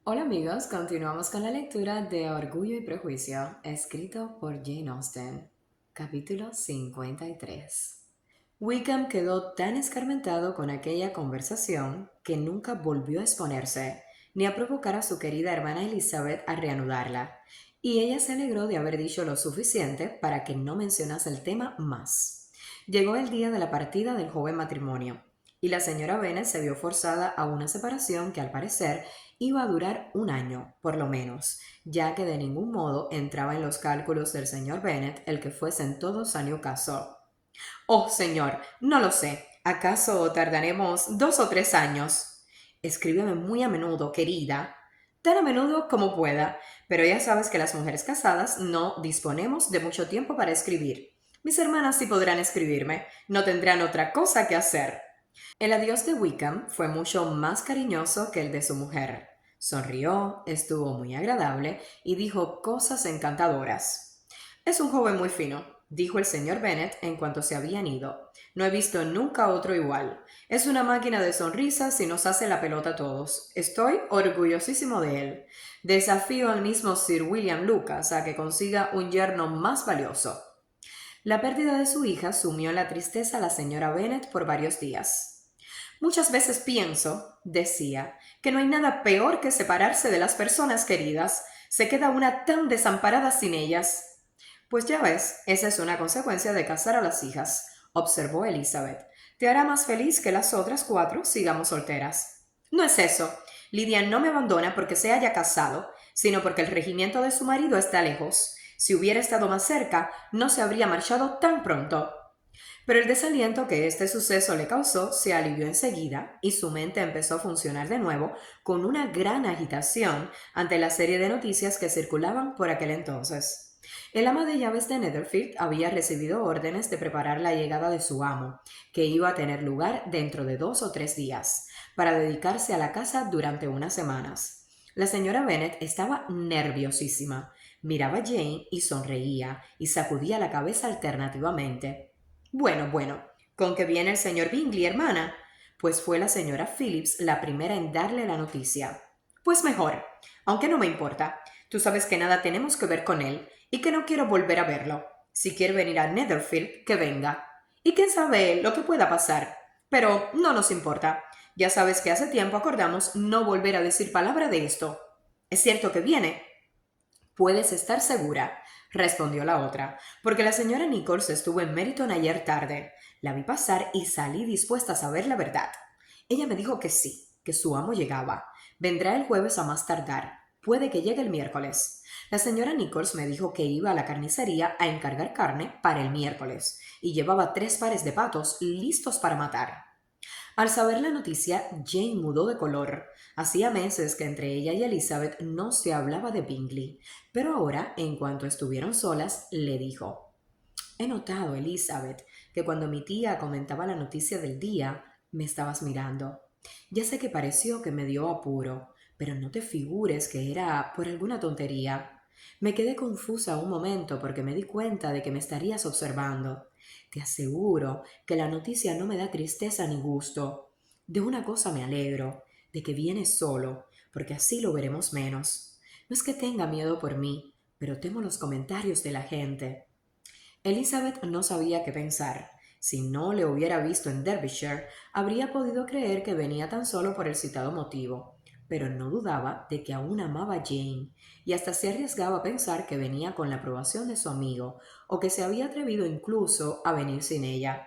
Hola amigos, continuamos con la lectura de Orgullo y Prejuicio, escrito por Jane Austen, capítulo 53. Wickham quedó tan escarmentado con aquella conversación que nunca volvió a exponerse, ni a provocar a su querida hermana Elizabeth a reanudarla, y ella se alegró de haber dicho lo suficiente para que no mencionase el tema más. Llegó el día de la partida del joven matrimonio, y la señora Bennet se vio forzada a una separación que al parecer iba a durar un año, por lo menos, ya que de ningún modo entraba en los cálculos del señor Bennet el que fuesen todos a Newcastle. Oh, señor, no lo sé. ¿Acaso tardaremos 2 o 3 años? Escríbeme muy a menudo, querida. Tan a menudo como pueda, pero ya sabes que las mujeres casadas no disponemos de mucho tiempo para escribir. Mis hermanas sí podrán escribirme, no tendrán otra cosa que hacer. El adiós de Wickham fue mucho más cariñoso que el de su mujer. Sonrió, estuvo muy agradable y dijo cosas encantadoras. Es un joven muy fino, dijo el señor Bennet en cuanto se habían ido. No he visto nunca otro igual. Es una máquina de sonrisas y nos hace la pelota a todos. Estoy orgullosísimo de él. Desafío al mismo Sir William Lucas a que consiga un yerno más valioso. La pérdida de su hija sumió en la tristeza a la señora Bennet por varios días. Muchas veces pienso, decía, que no hay nada peor que separarse de las personas queridas. Se queda una tan desamparada sin ellas. Pues ya ves, esa es una consecuencia de casar a las hijas, observó Elizabeth. Te hará más feliz que las otras 4 sigamos solteras. No es eso. Lidia no me abandona porque se haya casado, sino porque el regimiento de su marido está lejos. Si hubiera estado más cerca, no se habría marchado tan pronto. Pero el desaliento que este suceso le causó se alivió enseguida y su mente empezó a funcionar de nuevo con una gran agitación ante la serie de noticias que circulaban por aquel entonces. El ama de llaves de Netherfield había recibido órdenes de preparar la llegada de su amo, que iba a tener lugar dentro de 2 o 3 días, para dedicarse a la casa durante unas semanas. La señora Bennet estaba nerviosísima. Miraba a Jane y sonreía y sacudía la cabeza alternativamente. Bueno, ¿con qué viene el señor Bingley, hermana? Pues fue la señora Phillips la primera en darle la noticia. Pues mejor, aunque no me importa. Tú sabes que nada tenemos que ver con él y que no quiero volver a verlo. Si quiere venir a Netherfield, que venga. Y quién sabe lo que pueda pasar. Pero no nos importa. Ya sabes que hace tiempo acordamos no volver a decir palabra de esto. ¿Es cierto que viene? Puedes estar segura, respondió la otra, porque la señora Nichols estuvo en Meryton ayer tarde. La vi pasar y salí dispuesta a saber la verdad. Ella me dijo que sí, que su amo llegaba. Vendrá el jueves a más tardar. Puede que llegue el miércoles. La señora Nichols me dijo que iba a la carnicería a encargar carne para el miércoles y llevaba 3 pares de patos listos para matar. Al saber la noticia, Jane mudó de color. Hacía meses que entre ella y Elizabeth no se hablaba de Bingley, pero ahora, en cuanto estuvieron solas, le dijo: He notado, Elizabeth, que cuando mi tía comentaba la noticia del día, me estabas mirando. Ya sé que pareció que me dio apuro, pero no te figures que era por alguna tontería. Me quedé confusa un momento porque me di cuenta de que me estarías observando. Te aseguro que la noticia no me da tristeza ni gusto. De una cosa me alegro, de que vienes solo, porque así lo veremos menos. No es que tenga miedo por mí, pero temo los comentarios de la gente. Elizabeth no sabía qué pensar. Si no le hubiera visto en Derbyshire, habría podido creer que venía tan solo por el citado motivo, pero no dudaba de que aún amaba a Jane, y hasta se arriesgaba a pensar que venía con la aprobación de su amigo, o que se había atrevido incluso a venir sin ella.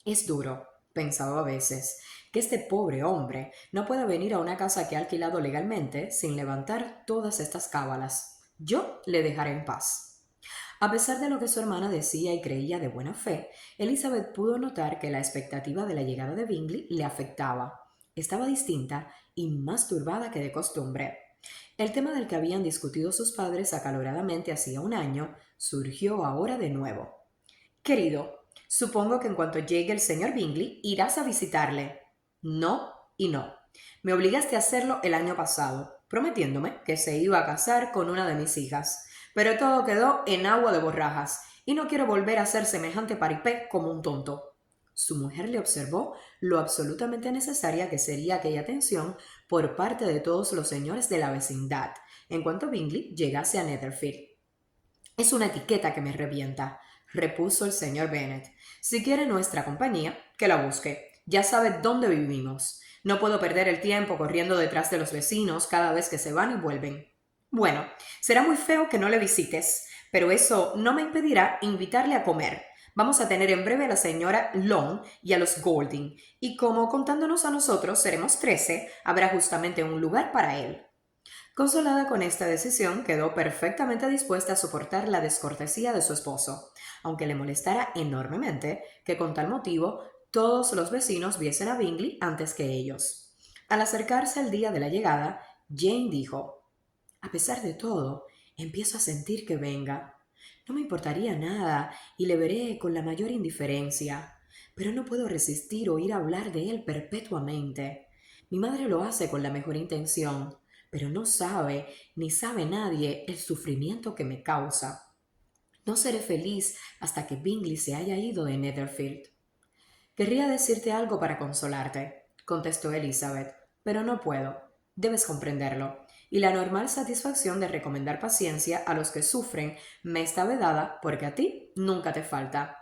Es duro, pensaba a veces, que este pobre hombre no pueda venir a una casa que ha alquilado legalmente sin levantar todas estas cábalas. Yo le dejaré en paz. A pesar de lo que su hermana decía y creía de buena fe, Elizabeth pudo notar que la expectativa de la llegada de Bingley le afectaba. Estaba distinta y más turbada que de costumbre. El tema del que habían discutido sus padres acaloradamente hacía un año surgió ahora de nuevo. Querido, supongo que en cuanto llegue el señor Bingley irás a visitarle. No y no. Me obligaste a hacerlo el año pasado, prometiéndome que se iba a casar con una de mis hijas. Pero todo quedó en agua de borrajas, y no quiero volver a hacer semejante paripé como un tonto. Su mujer le observó lo absolutamente necesaria que sería aquella atención por parte de todos los señores de la vecindad, en cuanto Bingley llegase a Netherfield. Es una etiqueta que me revienta, repuso el señor Bennet. Si quiere nuestra compañía, que la busque. Ya sabe dónde vivimos. No puedo perder el tiempo corriendo detrás de los vecinos cada vez que se van y vuelven. Bueno, será muy feo que no le visites, pero eso no me impedirá invitarle a comer. Vamos a tener en breve a la señora Long y a los Golding, y como contándonos a nosotros seremos 13, habrá justamente un lugar para él. Consolada con esta decisión, quedó perfectamente dispuesta a soportar la descortesía de su esposo, aunque le molestara enormemente que con tal motivo todos los vecinos viesen a Bingley antes que ellos. Al acercarse el día de la llegada, Jane dijo: «A pesar de todo, empiezo a sentir que venga. No me importaría nada y le veré con la mayor indiferencia, pero no puedo resistir oír hablar de él perpetuamente. Mi madre lo hace con la mejor intención, pero no sabe, ni sabe nadie, el sufrimiento que me causa. No seré feliz hasta que Bingley se haya ido de Netherfield». «Querría decirte algo para consolarte», contestó Elizabeth, «pero no puedo. Debes comprenderlo, y la normal satisfacción de recomendar paciencia a los que sufren me está vedada porque a ti nunca te falta».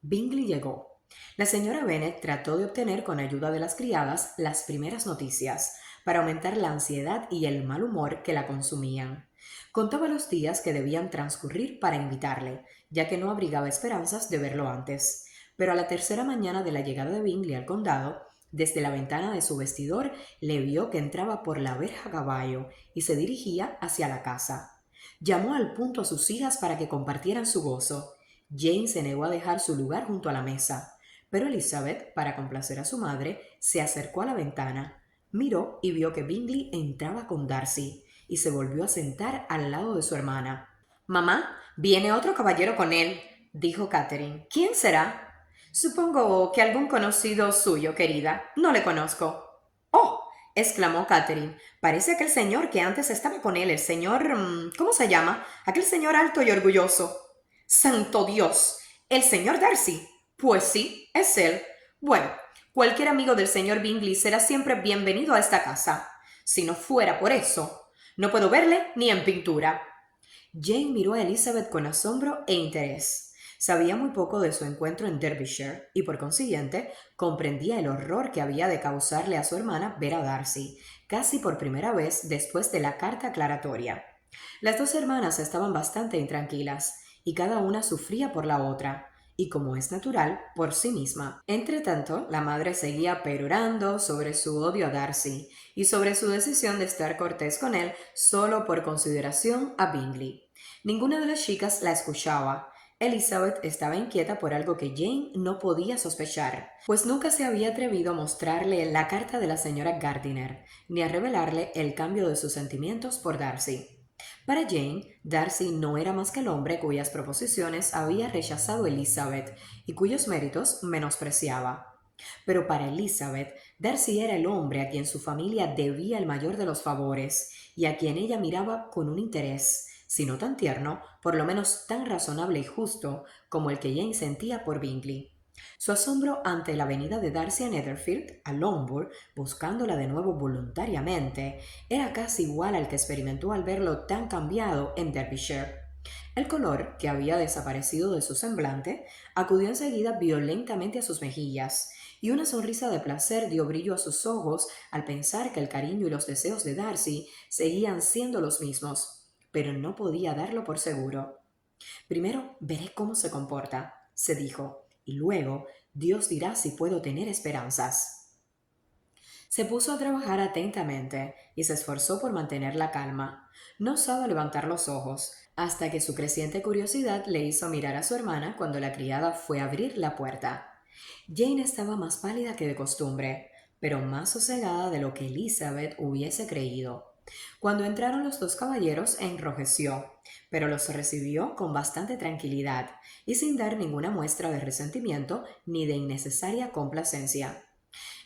Bingley llegó. La señora Bennet trató de obtener con ayuda de las criadas las primeras noticias, para aumentar la ansiedad y el mal humor que la consumían. Contaba los días que debían transcurrir para invitarle, ya que no abrigaba esperanzas de verlo antes. Pero a la tercera mañana de la llegada de Bingley al condado, desde la ventana de su vestidor le vio que entraba por la verja a caballo y se dirigía hacia la casa. Llamó al punto a sus hijas para que compartieran su gozo. Jane se negó a dejar su lugar junto a la mesa, pero Elizabeth, para complacer a su madre, se acercó a la ventana, miró y vio que Bingley entraba con Darcy, y se volvió a sentar al lado de su hermana. «Mamá, viene otro caballero con él», dijo Catherine. «¿Quién será?» «Supongo que algún conocido suyo, querida. No le conozco». «Oh», exclamó Catherine, «parece aquel señor que antes estaba con él, el señor... ¿cómo se llama? Aquel señor alto y orgulloso». «¡Santo Dios! ¿El señor Darcy?» «Pues sí, es él. Bueno, cualquier amigo del señor Bingley será siempre bienvenido a esta casa. Si no fuera por eso, no puedo verle ni en pintura». Jane miró a Elizabeth con asombro e interés. Sabía muy poco de su encuentro en Derbyshire y, por consiguiente, comprendía el horror que había de causarle a su hermana ver a Darcy, casi por primera vez después de la carta aclaratoria. Las dos hermanas estaban bastante intranquilas, y cada una sufría por la otra, y como es natural, por sí misma. Entretanto, la madre seguía perorando sobre su odio a Darcy y sobre su decisión de estar cortés con él solo por consideración a Bingley. Ninguna de las chicas la escuchaba. Elizabeth estaba inquieta por algo que Jane no podía sospechar, pues nunca se había atrevido a mostrarle la carta de la señora Gardiner, ni a revelarle el cambio de sus sentimientos por Darcy. Para Jane, Darcy no era más que el hombre cuyas proposiciones había rechazado Elizabeth y cuyos méritos menospreciaba. Pero para Elizabeth, Darcy era el hombre a quien su familia debía el mayor de los favores y a quien ella miraba con un interés, si no tan tierno, por lo menos tan razonable y justo como el que Jane sentía por Bingley. Su asombro ante la venida de Darcy a Netherfield, a Longbourn, buscándola de nuevo voluntariamente, era casi igual al que experimentó al verlo tan cambiado en Derbyshire. El color, que había desaparecido de su semblante, acudió enseguida violentamente a sus mejillas, y una sonrisa de placer dio brillo a sus ojos al pensar que el cariño y los deseos de Darcy seguían siendo los mismos, pero no podía darlo por seguro. «Primero veré cómo se comporta», se dijo, «y luego Dios dirá si puedo tener esperanzas». Se puso a trabajar atentamente y se esforzó por mantener la calma. No osaba levantar los ojos, hasta que su creciente curiosidad le hizo mirar a su hermana cuando la criada fue a abrir la puerta. Jane estaba más pálida que de costumbre, pero más sosegada de lo que Elizabeth hubiese creído. Cuando entraron los dos caballeros, enrojeció, pero los recibió con bastante tranquilidad y sin dar ninguna muestra de resentimiento ni de innecesaria complacencia.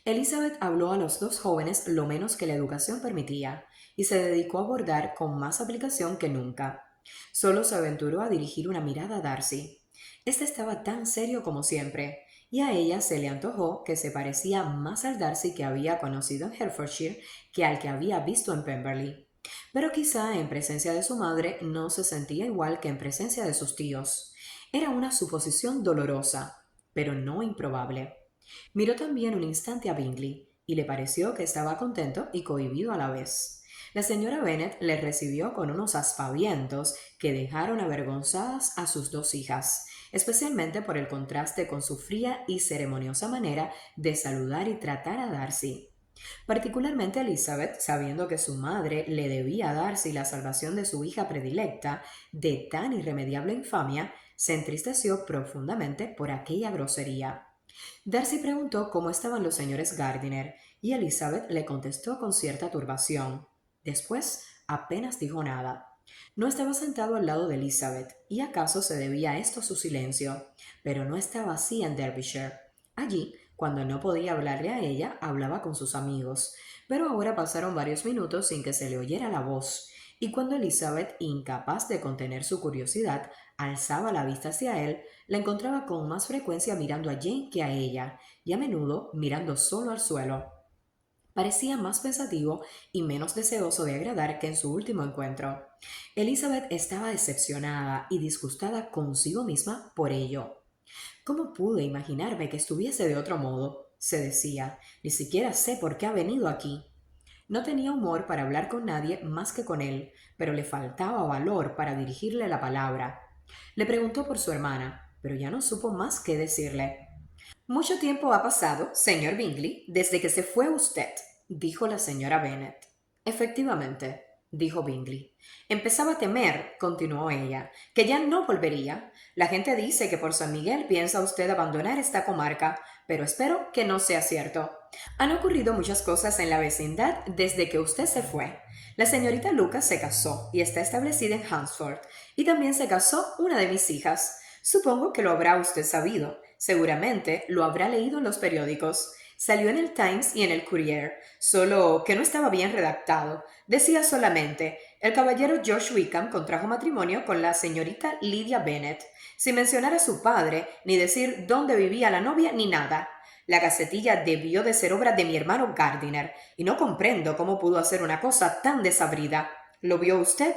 Elizabeth habló a los dos jóvenes lo menos que la educación permitía y se dedicó a bordar con más aplicación que nunca. Solo se aventuró a dirigir una mirada a Darcy. Este estaba tan serio como siempre, y a ella se le antojó que se parecía más al Darcy que había conocido en Hertfordshire que al que había visto en Pemberley. Pero quizá en presencia de su madre no se sentía igual que en presencia de sus tíos. Era una suposición dolorosa, pero no improbable. Miró también un instante a Bingley y le pareció que estaba contento y cohibido a la vez. La señora Bennet le recibió con unos aspavientos que dejaron avergonzadas a sus dos hijas, especialmente por el contraste con su fría y ceremoniosa manera de saludar y tratar a Darcy. Particularmente Elizabeth, sabiendo que su madre le debía a Darcy la salvación de su hija predilecta de tan irremediable infamia, se entristeció profundamente por aquella grosería. Darcy preguntó cómo estaban los señores Gardiner y Elizabeth le contestó con cierta turbación. Después apenas dijo nada. No estaba sentado al lado de Elizabeth, y acaso se debía a esto su silencio, pero no estaba así en Derbyshire. Allí, cuando no podía hablarle a ella, hablaba con sus amigos, pero ahora pasaron varios minutos sin que se le oyera la voz, y cuando Elizabeth, incapaz de contener su curiosidad, alzaba la vista hacia él, la encontraba con más frecuencia mirando a Jane que a ella, y a menudo mirando solo al suelo. Parecía más pensativo y menos deseoso de agradar que en su último encuentro. Elizabeth estaba decepcionada y disgustada consigo misma por ello. ¿Cómo pude imaginarme que estuviese de otro modo? Se decía. Ni siquiera sé por qué ha venido aquí. No tenía humor para hablar con nadie más que con él, pero le faltaba valor para dirigirle la palabra. Le preguntó por su hermana, pero ya no supo más qué decirle. Mucho tiempo ha pasado, señor Bingley, desde que se fue usted, dijo la señora Bennet. Efectivamente, dijo Bingley. Empezaba a temer, continuó ella, que ya no volvería. La gente dice que por San Miguel piensa usted abandonar esta comarca, pero espero que no sea cierto. Han ocurrido muchas cosas en la vecindad desde que usted se fue. La señorita Lucas se casó y está establecida en Hunsford, y también se casó una de mis hijas. Supongo que lo habrá usted sabido. Seguramente lo habrá leído en los periódicos. Salió en el Times y en el Courier, solo que no estaba bien redactado. Decía solamente, el caballero George Wickham contrajo matrimonio con la señorita Lydia Bennet, sin mencionar a su padre, ni decir dónde vivía la novia, ni nada. La gacetilla debió de ser obra de mi hermano Gardiner, y no comprendo cómo pudo hacer una cosa tan desabrida. ¿Lo vio usted?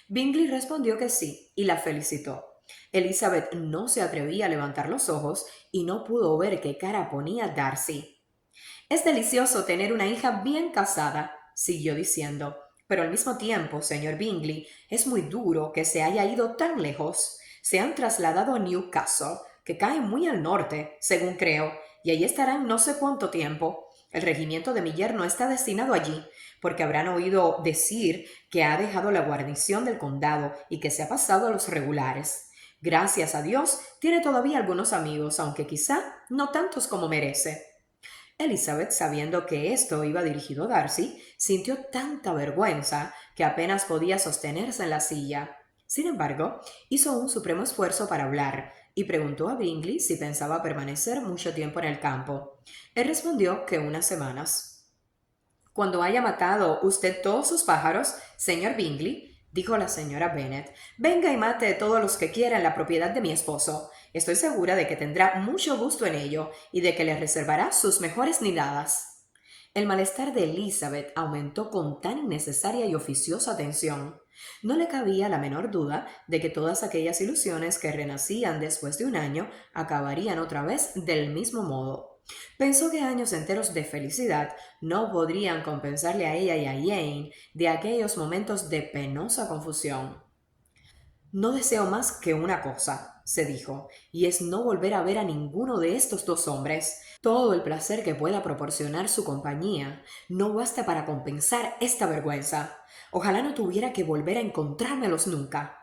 Bingley respondió que sí, y la felicitó. Elizabeth no se atrevía a levantar los ojos y no pudo ver qué cara ponía Darcy. Es delicioso tener una hija bien casada, siguió diciendo, pero al mismo tiempo, señor Bingley, es muy duro que se haya ido tan lejos. Se han trasladado a Newcastle, que cae muy al norte, según creo, y allí estarán no sé cuánto tiempo. El regimiento de mi yerno está destinado allí, porque habrán oído decir que ha dejado la guarnición del condado y que se ha pasado a los regulares. Gracias a Dios, tiene todavía algunos amigos, aunque quizá no tantos como merece. Elizabeth, sabiendo que esto iba dirigido a Darcy, sintió tanta vergüenza que apenas podía sostenerse en la silla. Sin embargo, hizo un supremo esfuerzo para hablar y preguntó a Bingley si pensaba permanecer mucho tiempo en el campo. Él respondió que unas semanas. Cuando haya matado usted todos sus pájaros, señor Bingley, dijo la señora Bennet, venga y mate todos los que quiera en la propiedad de mi esposo. Estoy segura de que tendrá mucho gusto en ello y de que le reservará sus mejores nidadas. El malestar de Elizabeth aumentó con tan innecesaria y oficiosa atención. No le cabía la menor duda de que todas aquellas ilusiones que renacían después de un año acabarían otra vez del mismo modo. Pensó que años enteros de felicidad no podrían compensarle a ella y a Jane de aquellos momentos de penosa confusión. No deseo más que una cosa, se dijo, y es no volver a ver a ninguno de estos dos hombres. Todo el placer que pueda proporcionar su compañía no basta para compensar esta vergüenza. Ojalá no tuviera que volver a encontrármelos nunca.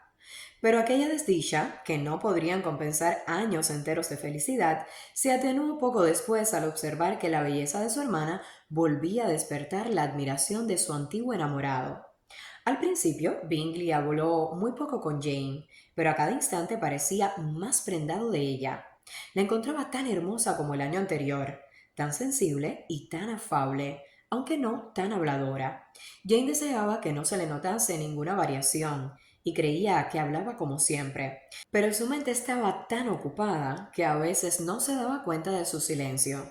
Pero aquella desdicha, que no podrían compensar años enteros de felicidad, se atenuó poco después al observar que la belleza de su hermana volvía a despertar la admiración de su antiguo enamorado. Al principio, Bingley habló muy poco con Jane, pero a cada instante parecía más prendado de ella. La encontraba tan hermosa como el año anterior, tan sensible y tan afable, aunque no tan habladora. Jane deseaba que no se le notase ninguna variación, y creía que hablaba como siempre, pero su mente estaba tan ocupada que a veces no se daba cuenta de su silencio.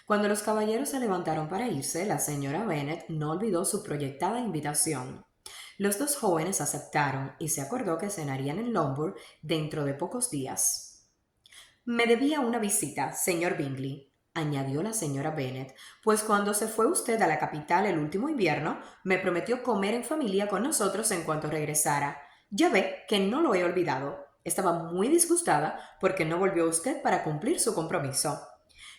Cuando los caballeros se levantaron para irse, la señora Bennet no olvidó su proyectada invitación. Los dos jóvenes aceptaron y se acordó que cenarían en Lombard dentro de pocos días. Me debía una visita, señor Bingley, añadió la señora Bennet, pues cuando se fue usted a la capital el último invierno, me prometió comer en familia con nosotros en cuanto regresara. Ya ve que no lo he olvidado. Estaba muy disgustada porque no volvió usted para cumplir su compromiso.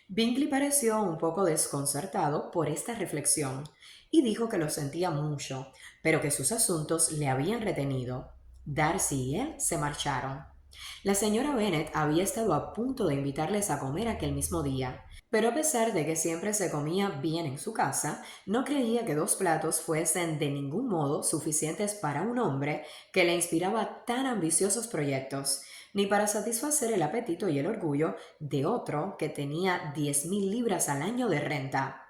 Bingley pareció un poco desconcertado por esta reflexión y dijo que lo sentía mucho, pero que sus asuntos le habían retenido. Darcy y él se marcharon. La señora Bennet había estado a punto de invitarles a comer aquel mismo día, pero a pesar de que siempre se comía bien en su casa, no creía que dos platos fuesen de ningún modo suficientes para un hombre que le inspiraba tan ambiciosos proyectos, ni para satisfacer el apetito y el orgullo de otro que tenía 10.000 libras al año de renta.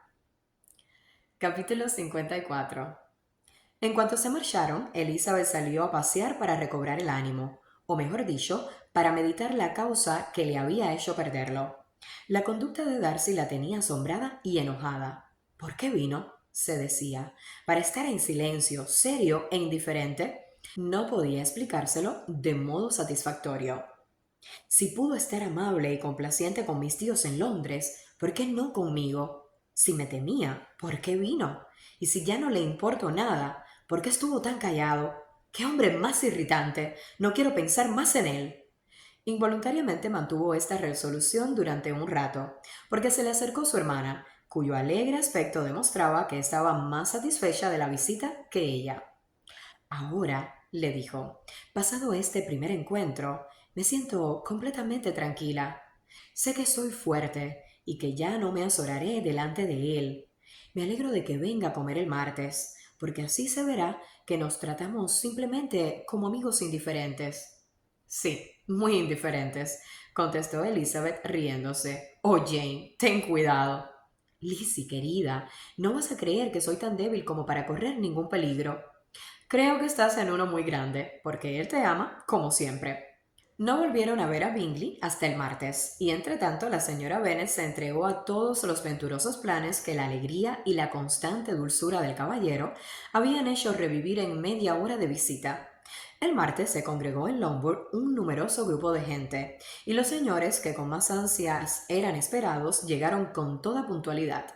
Capítulo 54. En cuanto se marcharon, Elizabeth salió a pasear para recobrar el ánimo, o mejor dicho, para meditar la causa que le había hecho perderlo. La conducta de Darcy la tenía asombrada y enojada. ¿Por qué vino? Se decía, para estar en silencio, serio e indiferente. No podía explicárselo de modo satisfactorio. Si pudo estar amable y complaciente con mis tíos en Londres, ¿por qué no conmigo? Si me temía, ¿por qué vino? Y si ya no le importo nada, ¿por qué estuvo tan callado? ¡Qué hombre más irritante! No quiero pensar más en él. Involuntariamente mantuvo esta resolución durante un rato, porque se le acercó su hermana, cuyo alegre aspecto demostraba que estaba más satisfecha de la visita que ella. Ahora, le dijo, pasado este primer encuentro, me siento completamente tranquila. Sé que soy fuerte y que ya no me azoraré delante de él. Me alegro de que venga a comer el martes, porque así se verá que nos tratamos simplemente como amigos indiferentes. Sí, muy indiferentes, contestó Elizabeth riéndose. Oh, Jane, ten cuidado. Lizzie, querida, no vas a creer que soy tan débil como para correr ningún peligro. Creo que estás en uno muy grande, porque él te ama como siempre. No volvieron a ver a Bingley hasta el martes, y entre tanto la señora Bennet se entregó a todos los venturosos planes que la alegría y la constante dulzura del caballero habían hecho revivir en media hora de visita. El martes se congregó en Lombard un numeroso grupo de gente, y los señores que con más ansias eran esperados llegaron con toda puntualidad.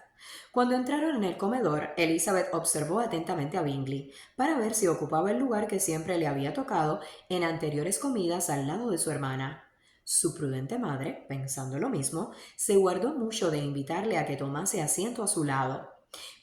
Cuando entraron en el comedor, Elizabeth observó atentamente a Bingley para ver si ocupaba el lugar que siempre le había tocado en anteriores comidas al lado de su hermana. Su prudente madre, pensando lo mismo, se guardó mucho de invitarle a que tomase asiento a su lado.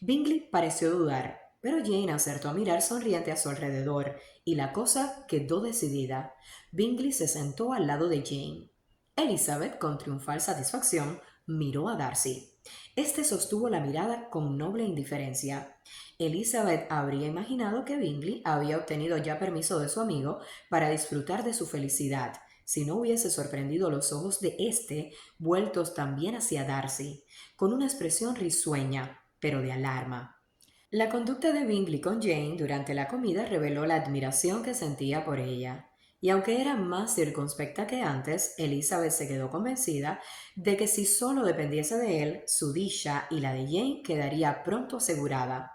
Bingley pareció dudar, pero Jane acertó a mirar sonriente a su alrededor, y la cosa quedó decidida. Bingley se sentó al lado de Jane. Elizabeth, con triunfal satisfacción, miró a Darcy. Este sostuvo la mirada con noble indiferencia. Elizabeth habría imaginado que Bingley había obtenido ya permiso de su amigo para disfrutar de su felicidad, si no hubiese sorprendido los ojos de éste vueltos también hacia Darcy, con una expresión risueña, pero de alarma. La conducta de Bingley con Jane durante la comida reveló la admiración que sentía por ella, y aunque era más circunspecta que antes, Elizabeth se quedó convencida de que si solo dependiese de él, su dicha y la de Jane quedaría pronto asegurada.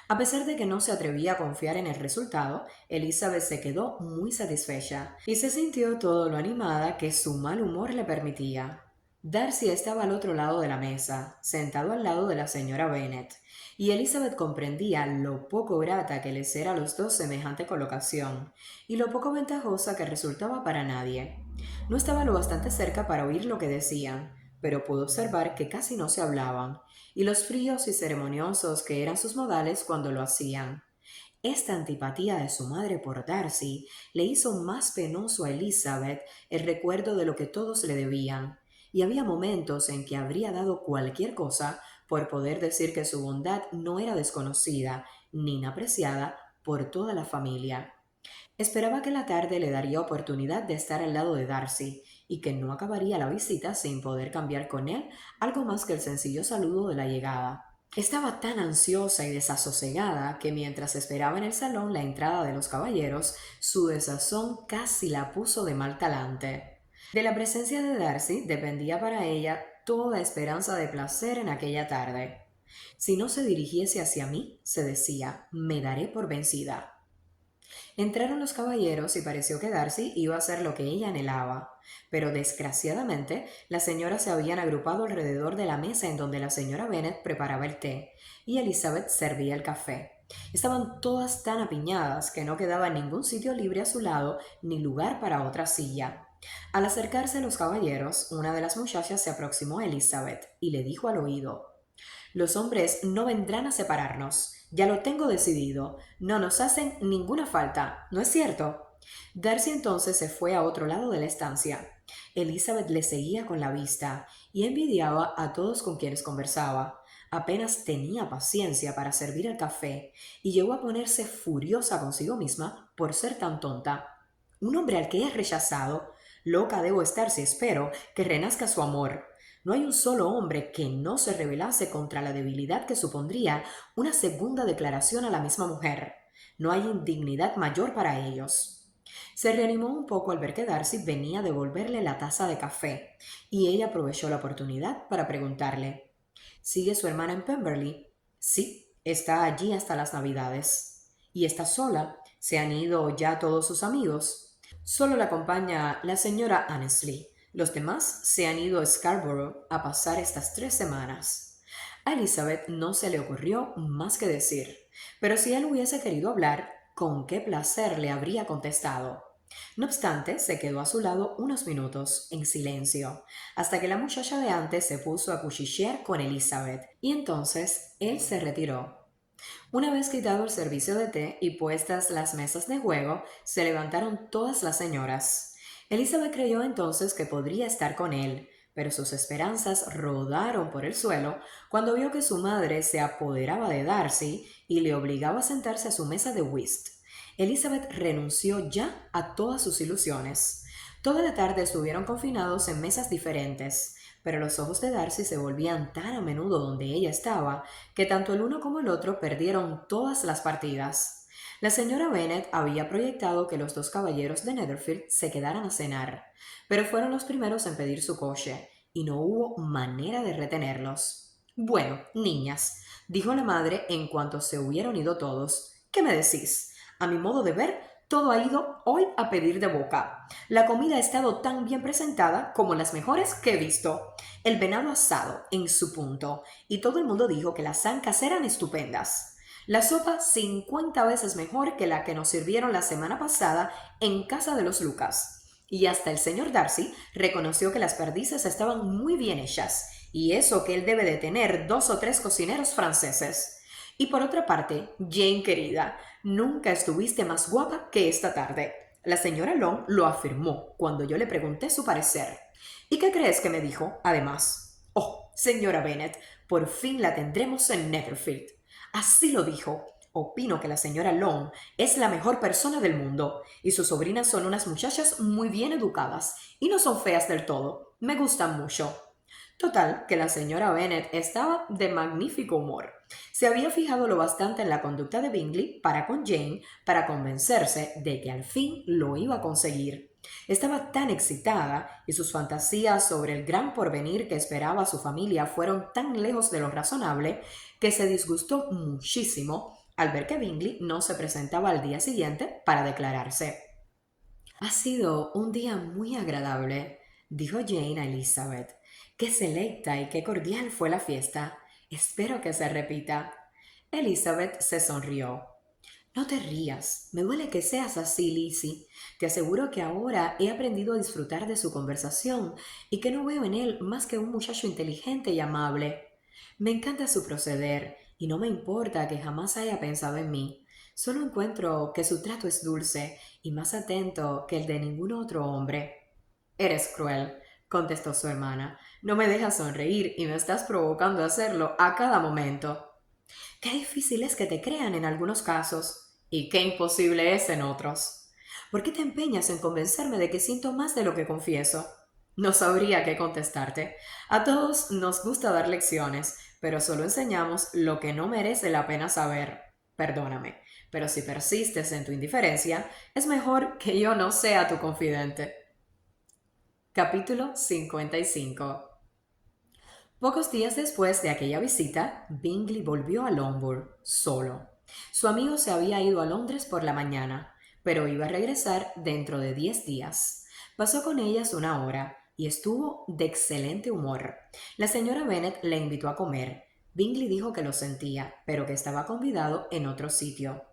A pesar de que no se atrevía a confiar en el resultado, Elizabeth se quedó muy satisfecha y se sintió todo lo animada que su mal humor le permitía. Darcy estaba al otro lado de la mesa, sentado al lado de la señora Bennet, y Elizabeth comprendía lo poco grata que les era a los dos semejante colocación, y lo poco ventajosa que resultaba para nadie. No estaba lo bastante cerca para oír lo que decían, pero pudo observar que casi no se hablaban, y los fríos y ceremoniosos que eran sus modales cuando lo hacían. Esta antipatía de su madre por Darcy le hizo más penoso a Elizabeth el recuerdo de lo que todos le debían, y había momentos en que habría dado cualquier cosa por poder decir que su bondad no era desconocida ni inapreciada por toda la familia. Esperaba que la tarde le daría oportunidad de estar al lado de Darcy y que no acabaría la visita sin poder cambiar con él algo más que el sencillo saludo de la llegada. Estaba tan ansiosa y desasosegada que mientras esperaba en el salón la entrada de los caballeros, su desazón casi la puso de mal talante. De la presencia de Darcy dependía para ella toda esperanza de placer en aquella tarde. Si no se dirigiese hacia mí, se decía, me daré por vencida. Entraron los caballeros y pareció que Darcy iba a hacer lo que ella anhelaba, pero desgraciadamente las señoras se habían agrupado alrededor de la mesa en donde la señora Bennet preparaba el té y Elizabeth servía el café. Estaban todas tan apiñadas que no quedaba ningún sitio libre a su lado ni lugar para otra silla. Al acercarse los caballeros, una de las muchachas se aproximó a Elizabeth y le dijo al oído: los hombres no vendrán a separarnos. Ya lo tengo decidido. No nos hacen ninguna falta, ¿no es cierto? Darcy entonces se fue a otro lado de la estancia. Elizabeth le seguía con la vista y envidiaba a todos con quienes conversaba. Apenas tenía paciencia para servir el café y llegó a ponerse furiosa consigo misma por ser tan tonta. Un hombre al que he rechazado, loca debo estar si espero que renazca su amor. No hay un solo hombre que no se rebelase contra la debilidad que supondría una segunda declaración a la misma mujer. No hay indignidad mayor para ellos. Se reanimó un poco al ver que Darcy venía a devolverle la taza de café, y ella aprovechó la oportunidad para preguntarle: ¿sigue su hermana en Pemberley? Sí, está allí hasta las Navidades. ¿Y está sola? ¿Se han ido ya todos sus amigos? Solo la acompaña la señora Annesley. Los demás se han ido a Scarborough a pasar estas 3 semanas. A Elizabeth no se le ocurrió más que decir, pero si él hubiese querido hablar, con qué placer le habría contestado. No obstante, se quedó a su lado unos minutos, en silencio, hasta que la muchacha de antes se puso a cuchichear con Elizabeth, y entonces él se retiró. Una vez quitado el servicio de té y puestas las mesas de juego, se levantaron todas las señoras. Elizabeth creyó entonces que podría estar con él, pero sus esperanzas rodaron por el suelo cuando vio que su madre se apoderaba de Darcy y le obligaba a sentarse a su mesa de whist. Elizabeth renunció ya a todas sus ilusiones. Toda la tarde estuvieron confinados en mesas diferentes, pero los ojos de Darcy se volvían tan a menudo donde ella estaba que tanto el uno como el otro perdieron todas las partidas. La señora Bennet había proyectado que los dos caballeros de Netherfield se quedaran a cenar, pero fueron los primeros en pedir su coche, y no hubo manera de retenerlos. Bueno, niñas, dijo la madre en cuanto se hubieron ido todos, ¿qué me decís? A mi modo de ver, todo ha ido hoy a pedir de boca. La comida ha estado tan bien presentada como las mejores que he visto. El venado asado en su punto, y todo el mundo dijo que las ancas eran estupendas. La sopa 50 veces mejor que la que nos sirvieron la semana pasada en casa de los Lucas. Y hasta el señor Darcy reconoció que las perdices estaban muy bien hechas, y eso que él debe de tener 2 o 3 cocineros franceses. Y por otra parte, Jane querida, nunca estuviste más guapa que esta tarde. La señora Long lo afirmó cuando yo le pregunté su parecer. ¿Y qué crees que me dijo, además? Oh, señora Bennet, por fin la tendremos en Netherfield. Así lo dijo. Opino que la señora Long es la mejor persona del mundo, y sus sobrinas son unas muchachas muy bien educadas, y no son feas del todo. Me gustan mucho. Total, que la señora Bennet estaba de magnífico humor. Se había fijado lo bastante en la conducta de Bingley para con Jane para convencerse de que al fin lo iba a conseguir. Estaba tan excitada y sus fantasías sobre el gran porvenir que esperaba su familia fueron tan lejos de lo razonable que se disgustó muchísimo al ver que Bingley no se presentaba al día siguiente para declararse. Ha sido un día muy agradable, dijo Jane a Elizabeth. Qué selecta y qué cordial fue la fiesta. Espero que se repita. Elizabeth se sonrió. No te rías. Me duele que seas así, Lizzie. Te aseguro que ahora he aprendido a disfrutar de su conversación y que no veo en él más que un muchacho inteligente y amable. Me encanta su proceder y no me importa que jamás haya pensado en mí. Solo encuentro que su trato es dulce y más atento que el de ningún otro hombre. Eres cruel, contestó su hermana. No me dejas sonreír y me estás provocando a hacerlo a cada momento. Qué difícil es que te crean en algunos casos y qué imposible es en otros. ¿Por qué te empeñas en convencerme de que siento más de lo que confieso? No sabría qué contestarte. A todos nos gusta dar lecciones, pero solo enseñamos lo que no merece la pena saber. Perdóname, pero si persistes en tu indiferencia, es mejor que yo no sea tu confidente. Capítulo 55. Pocos días después de aquella visita, Bingley volvió a Longbourn solo. Su amigo se había ido a Londres por la mañana, pero iba a regresar dentro de 10 días. Pasó con ellas una hora y estuvo de excelente humor. La señora Bennet le invitó a comer. Bingley dijo que lo sentía, pero que estaba convidado en otro sitio.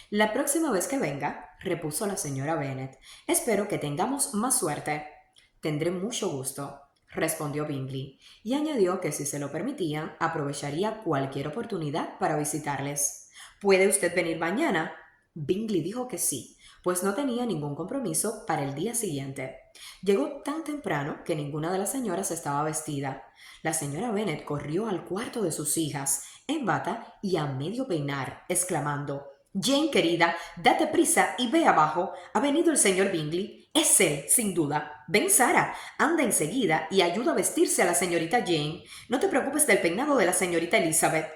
La próxima vez que venga, repuso la señora Bennet, espero que tengamos más suerte. Tendré mucho gusto, respondió Bingley, y añadió que si se lo permitían, aprovecharía cualquier oportunidad para visitarles. ¿Puede usted venir mañana? Bingley dijo que sí, pues no tenía ningún compromiso para el día siguiente. Llegó tan temprano que ninguna de las señoras estaba vestida. La señora Bennet corrió al cuarto de sus hijas, en bata y a medio peinar, exclamando: Jane, querida, date prisa y ve abajo. Ha venido el señor Bingley. Es él, sin duda. Ven, Sara, anda enseguida y ayuda a vestirse a la señorita Jane. No te preocupes del peinado de la señorita Elizabeth.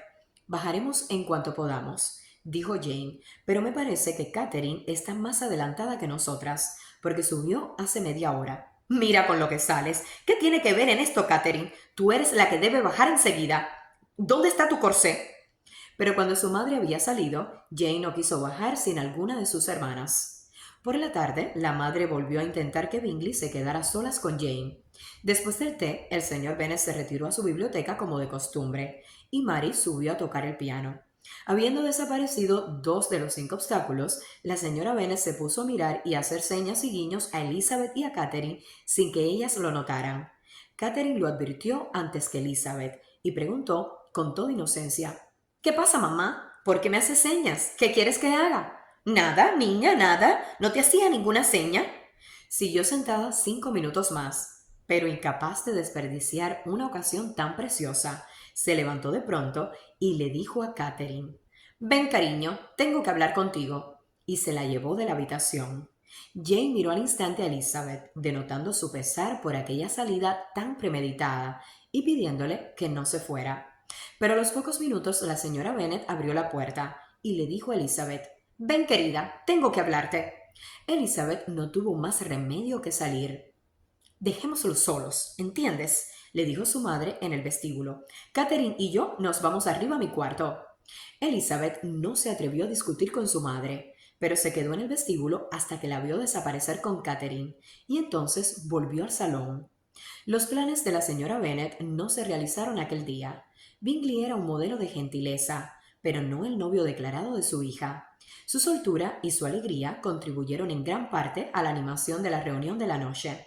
Bajaremos en cuanto podamos, dijo Jane, pero me parece que Catherine está más adelantada que nosotras, porque subió hace media hora. Mira con lo que sales. ¿Qué tiene que ver en esto, Catherine? Tú eres la que debe bajar enseguida. ¿Dónde está tu corsé? Pero cuando su madre había salido, Jane no quiso bajar sin alguna de sus hermanas. Por la tarde, la madre volvió a intentar que Bingley se quedara a solas con Jane. Después del té, el señor Bennet se retiró a su biblioteca como de costumbre, y Mary subió a tocar el piano. Habiendo desaparecido 2 de los 5 obstáculos, la señora Bennet se puso a mirar y a hacer señas y guiños a Elizabeth y a Catherine sin que ellas lo notaran. Catherine lo advirtió antes que Elizabeth y preguntó con toda inocencia: ¿Qué pasa, mamá? ¿Por qué me haces señas? ¿Qué quieres que haga? Nada, niña, nada. No te hacía ninguna seña. Siguió sentada 5 minutos más, pero incapaz de desperdiciar una ocasión tan preciosa, se levantó de pronto y le dijo a Catherine: Ven, cariño, tengo que hablar contigo. Y se la llevó de la habitación. Jane miró al instante a Elizabeth, denotando su pesar por aquella salida tan premeditada y pidiéndole que no se fuera. Pero a los pocos minutos la señora Bennet abrió la puerta y le dijo a Elizabeth: Ven, querida, tengo que hablarte. Elizabeth no tuvo más remedio que salir. Dejémoslos solos, ¿entiendes? Le dijo su madre en el vestíbulo. Catherine y yo nos vamos arriba a mi cuarto. Elizabeth no se atrevió a discutir con su madre, pero se quedó en el vestíbulo hasta que la vio desaparecer con Catherine, y entonces volvió al salón. Los planes de la señora Bennet no se realizaron aquel día. Bingley era un modelo de gentileza, pero no el novio declarado de su hija. Su soltura y su alegría contribuyeron en gran parte a la animación de la reunión de la noche.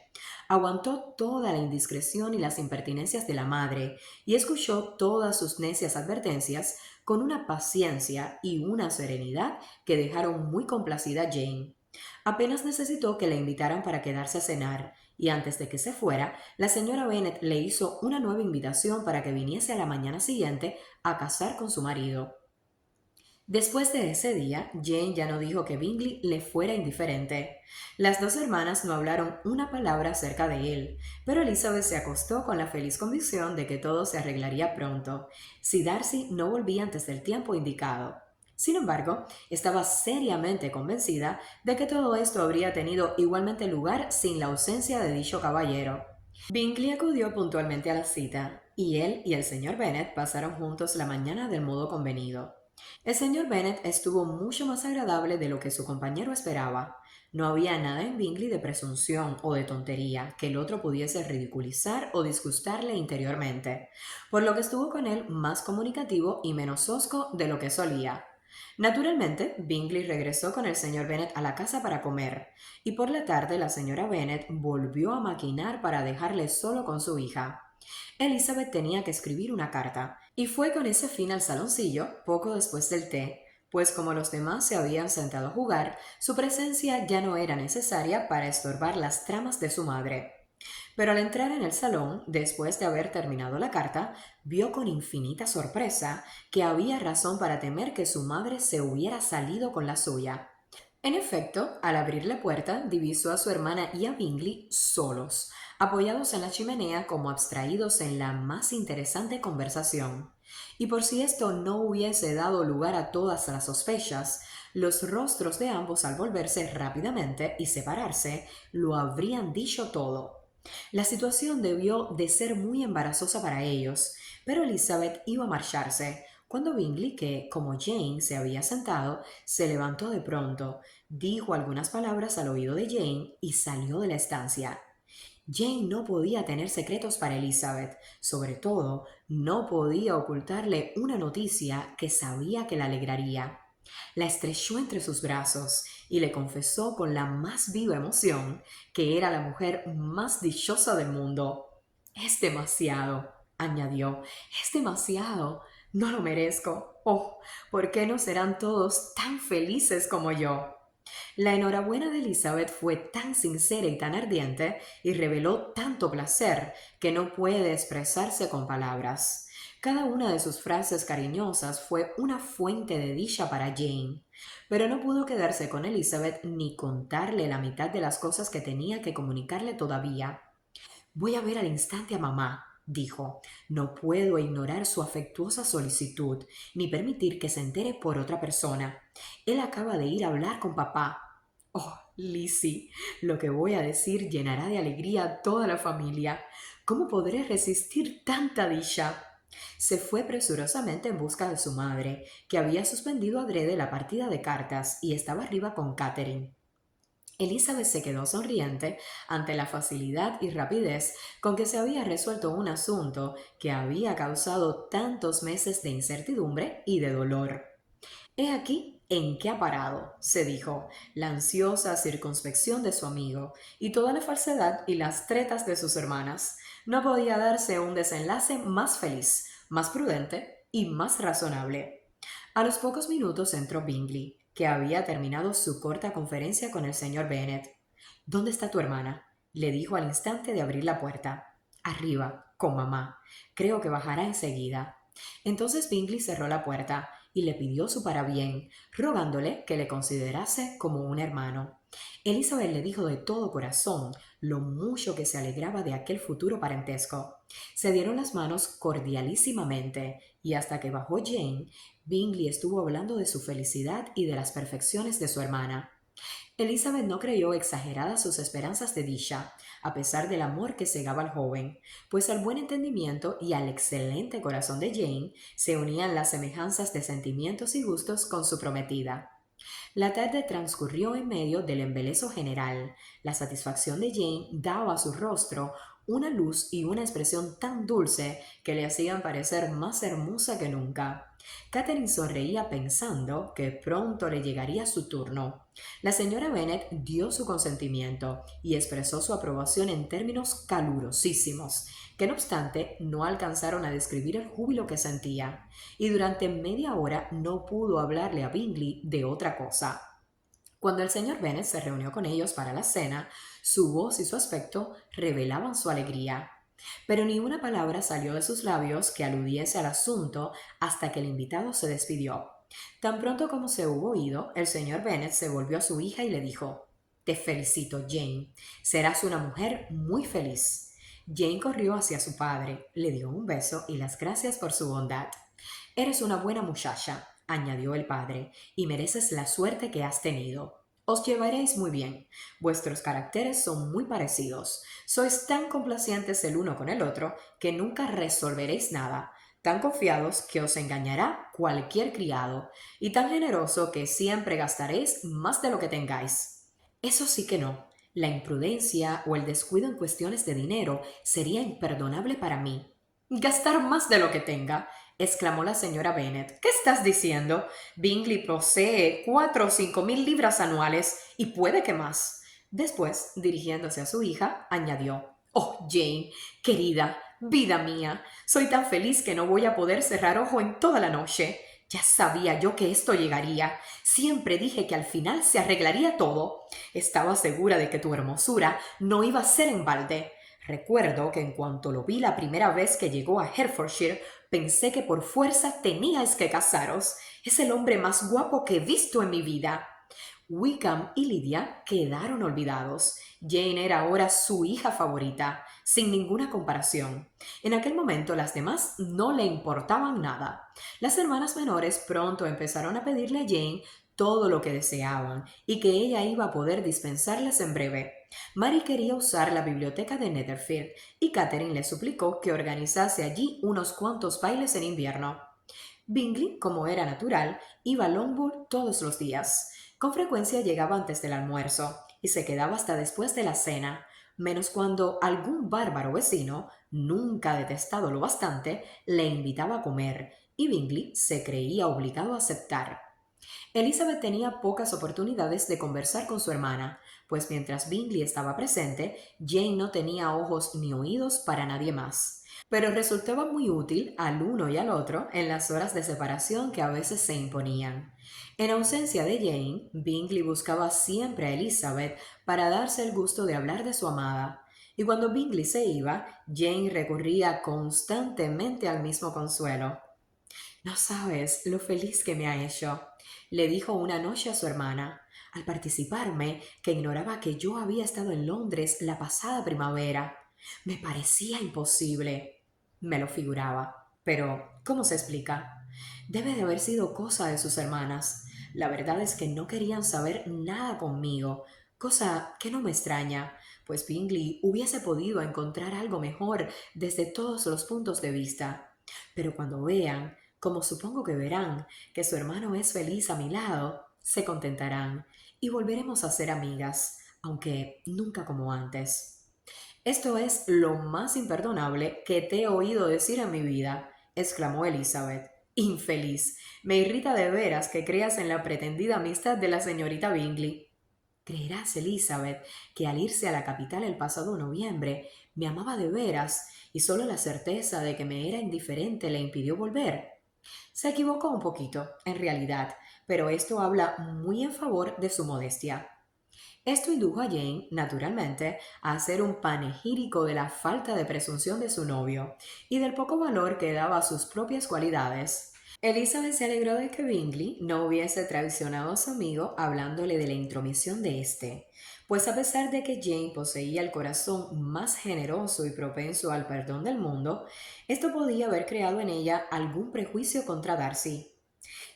Aguantó toda la indiscreción y las impertinencias de la madre y escuchó todas sus necias advertencias con una paciencia y una serenidad que dejaron muy complacida a Jane. Apenas necesitó que la invitaran para quedarse a cenar, y antes de que se fuera, la señora Bennet le hizo una nueva invitación para que viniese a la mañana siguiente a casar con su marido. Después de ese día, Jane ya no dijo que Bingley le fuera indiferente. Las dos hermanas no hablaron una palabra acerca de él, pero Elizabeth se acostó con la feliz convicción de que todo se arreglaría pronto, si Darcy no volvía antes del tiempo indicado. Sin embargo, estaba seriamente convencida de que todo esto habría tenido igualmente lugar sin la ausencia de dicho caballero. Bingley acudió puntualmente a la cita, y él y el señor Bennet pasaron juntos la mañana del modo convenido. El señor Bennet estuvo mucho más agradable de lo que su compañero esperaba. No había nada en Bingley de presunción o de tontería que el otro pudiese ridiculizar o disgustarle interiormente, por lo que estuvo con él más comunicativo y menos hosco de lo que solía. Naturalmente, Bingley regresó con el señor Bennet a la casa para comer, y por la tarde la señora Bennet volvió a maquinar para dejarle solo con su hija. Elizabeth tenía que escribir una carta, y fue con ese fin al saloncillo poco después del té, pues como los demás se habían sentado a jugar, su presencia ya no era necesaria para estorbar las tramas de su madre. Pero al entrar en el salón, después de haber terminado la carta, vio con infinita sorpresa que había razón para temer que su madre se hubiera salido con la suya. En efecto, al abrir la puerta, divisó a su hermana y a Bingley solos, apoyados en la chimenea como abstraídos en la más interesante conversación. Y por si esto no hubiese dado lugar a todas las sospechas, los rostros de ambos al volverse rápidamente y separarse lo habrían dicho todo. La situación debió de ser muy embarazosa para ellos, pero Elizabeth iba a marcharse, cuando Bingley, que, como Jane se había sentado, se levantó de pronto, dijo algunas palabras al oído de Jane y salió de la estancia. Jane no podía tener secretos para Elizabeth, sobre todo no podía ocultarle una noticia que sabía que la alegraría. La estrechó entre sus brazos y le confesó con la más viva emoción que era la mujer más dichosa del mundo. Es demasiado, añadió, es demasiado. No lo merezco. Oh, ¿por qué no serán todos tan felices como yo? La enhorabuena de Elizabeth fue tan sincera y tan ardiente y reveló tanto placer que no puede expresarse con palabras. Cada una de sus frases cariñosas fue una fuente de dicha para Jane, pero no pudo quedarse con Elizabeth ni contarle la mitad de las cosas que tenía que comunicarle todavía. Voy a ver al instante a mamá, dijo. No puedo ignorar su afectuosa solicitud, ni permitir que se entere por otra persona. Él acaba de ir a hablar con papá. Oh, Lizzie, lo que voy a decir llenará de alegría a toda la familia. ¿Cómo podré resistir tanta dicha? Se fue presurosamente en busca de su madre, que había suspendido adrede la partida de cartas y estaba arriba con Catherine. Elizabeth se quedó sonriente ante la facilidad y rapidez con que se había resuelto un asunto que había causado tantos meses de incertidumbre y de dolor. He aquí en qué ha parado, se dijo, la ansiosa circunspección de su amigo, y toda la falsedad y las tretas de sus hermanas. No podía darse un desenlace más feliz, más prudente y más razonable. A los pocos minutos entró Bingley, que había terminado su corta conferencia con el señor Bennet. ¿Dónde está tu hermana? Le dijo al instante de abrir la puerta. Arriba, con mamá. Creo que bajará enseguida. Entonces Bingley cerró la puerta y le pidió su parabién, rogándole que le considerase como un hermano. Elizabeth le dijo de todo corazón lo mucho que se alegraba de aquel futuro parentesco. Se dieron las manos cordialísimamente y hasta que bajó Jane, Bingley estuvo hablando de su felicidad y de las perfecciones de su hermana. Elizabeth no creyó exageradas sus esperanzas de dicha, a pesar del amor que cegaba al joven, pues al buen entendimiento y al excelente corazón de Jane se unían las semejanzas de sentimientos y gustos con su prometida. La tarde transcurrió en medio del embeleso general. La satisfacción de Jane daba a su rostro una luz y una expresión tan dulce que le hacían parecer más hermosa que nunca. Catherine sonreía pensando que pronto le llegaría su turno. La señora Bennet dio su consentimiento y expresó su aprobación en términos calurosísimos, que no obstante no alcanzaron a describir el júbilo que sentía, y durante media hora no pudo hablarle a Bingley de otra cosa. Cuando el señor Bennet se reunió con ellos para la cena, su voz y su aspecto revelaban su alegría. Pero ni una palabra salió de sus labios que aludiese al asunto hasta que el invitado se despidió. Tan pronto como se hubo ido, el señor Bennet se volvió a su hija y le dijo: Te felicito, Jane. Serás una mujer muy feliz. Jane corrió hacia su padre, le dio un beso y las gracias por su bondad. Eres una buena muchacha, añadió el padre, y mereces la suerte que has tenido. Os llevaréis muy bien. Vuestros caracteres son muy parecidos. Sois tan complacientes el uno con el otro que nunca resolveréis nada, tan confiados que os engañará cualquier criado, y tan generoso que siempre gastaréis más de lo que tengáis. Eso sí que no. La imprudencia o el descuido en cuestiones de dinero sería imperdonable para mí. Gastar más de lo que tenga, exclamó la señora Bennet. ¿Qué estás diciendo? Bingley posee 4 o 5 mil libras anuales y puede que más. Después, dirigiéndose a su hija, añadió: Oh, Jane, querida, vida mía, soy tan feliz que no voy a poder cerrar ojo en toda la noche. Ya sabía yo que esto llegaría. Siempre dije que al final se arreglaría todo. Estaba segura de que tu hermosura no iba a ser en balde. Recuerdo que en cuanto lo vi la primera vez que llegó a Hertfordshire, pensé que por fuerza teníais que casaros. Es el hombre más guapo que he visto en mi vida. Wickham y Lydia quedaron olvidados. Jane era ahora su hija favorita, sin ninguna comparación. En aquel momento las demás no le importaban nada. Las hermanas menores pronto empezaron a pedirle a Jane todo lo que deseaban y que ella iba a poder dispensarles en breve. Mary quería usar la biblioteca de Netherfield y Catherine le suplicó que organizase allí unos cuantos bailes en invierno. Bingley, como era natural, iba a Longbourn todos los días. Con frecuencia llegaba antes del almuerzo y se quedaba hasta después de la cena, menos cuando algún bárbaro vecino, nunca detestado lo bastante, le invitaba a comer, y Bingley se creía obligado a aceptar. Elizabeth tenía pocas oportunidades de conversar con su hermana, pues mientras Bingley estaba presente, Jane no tenía ojos ni oídos para nadie más. Pero resultaba muy útil al uno y al otro en las horas de separación que a veces se imponían. En ausencia de Jane, Bingley buscaba siempre a Elizabeth para darse el gusto de hablar de su amada. Y cuando Bingley se iba, Jane recurría constantemente al mismo consuelo. No sabes lo feliz que me ha hecho, le dijo una noche a su hermana, al participarme que ignoraba que yo había estado en Londres la pasada primavera. Me parecía imposible. Me lo figuraba. Pero, ¿cómo se explica? Debe de haber sido cosa de sus hermanas. La verdad es que no querían saber nada conmigo, cosa que no me extraña, pues Bingley hubiese podido encontrar algo mejor desde todos los puntos de vista. Pero cuando vean, como supongo que verán, que su hermano es feliz a mi lado, se contentarán y volveremos a ser amigas, aunque nunca como antes. Esto es lo más imperdonable que te he oído decir en mi vida, exclamó Elizabeth. Infeliz, me irrita de veras que creas en la pretendida amistad de la señorita Bingley. ¿Creerás, Elizabeth, que al irse a la capital el pasado noviembre me amaba de veras y solo la certeza de que me era indiferente le impidió volver? Se equivocó un poquito, en realidad, pero esto habla muy en favor de su modestia. Esto indujo a Jane, naturalmente, a hacer un panegírico de la falta de presunción de su novio y del poco valor que daba a sus propias cualidades. Elizabeth se alegró de que Bingley no hubiese traicionado a su amigo hablándole de la intromisión de éste, pues a pesar de que Jane poseía el corazón más generoso y propenso al perdón del mundo, esto podía haber creado en ella algún prejuicio contra Darcy.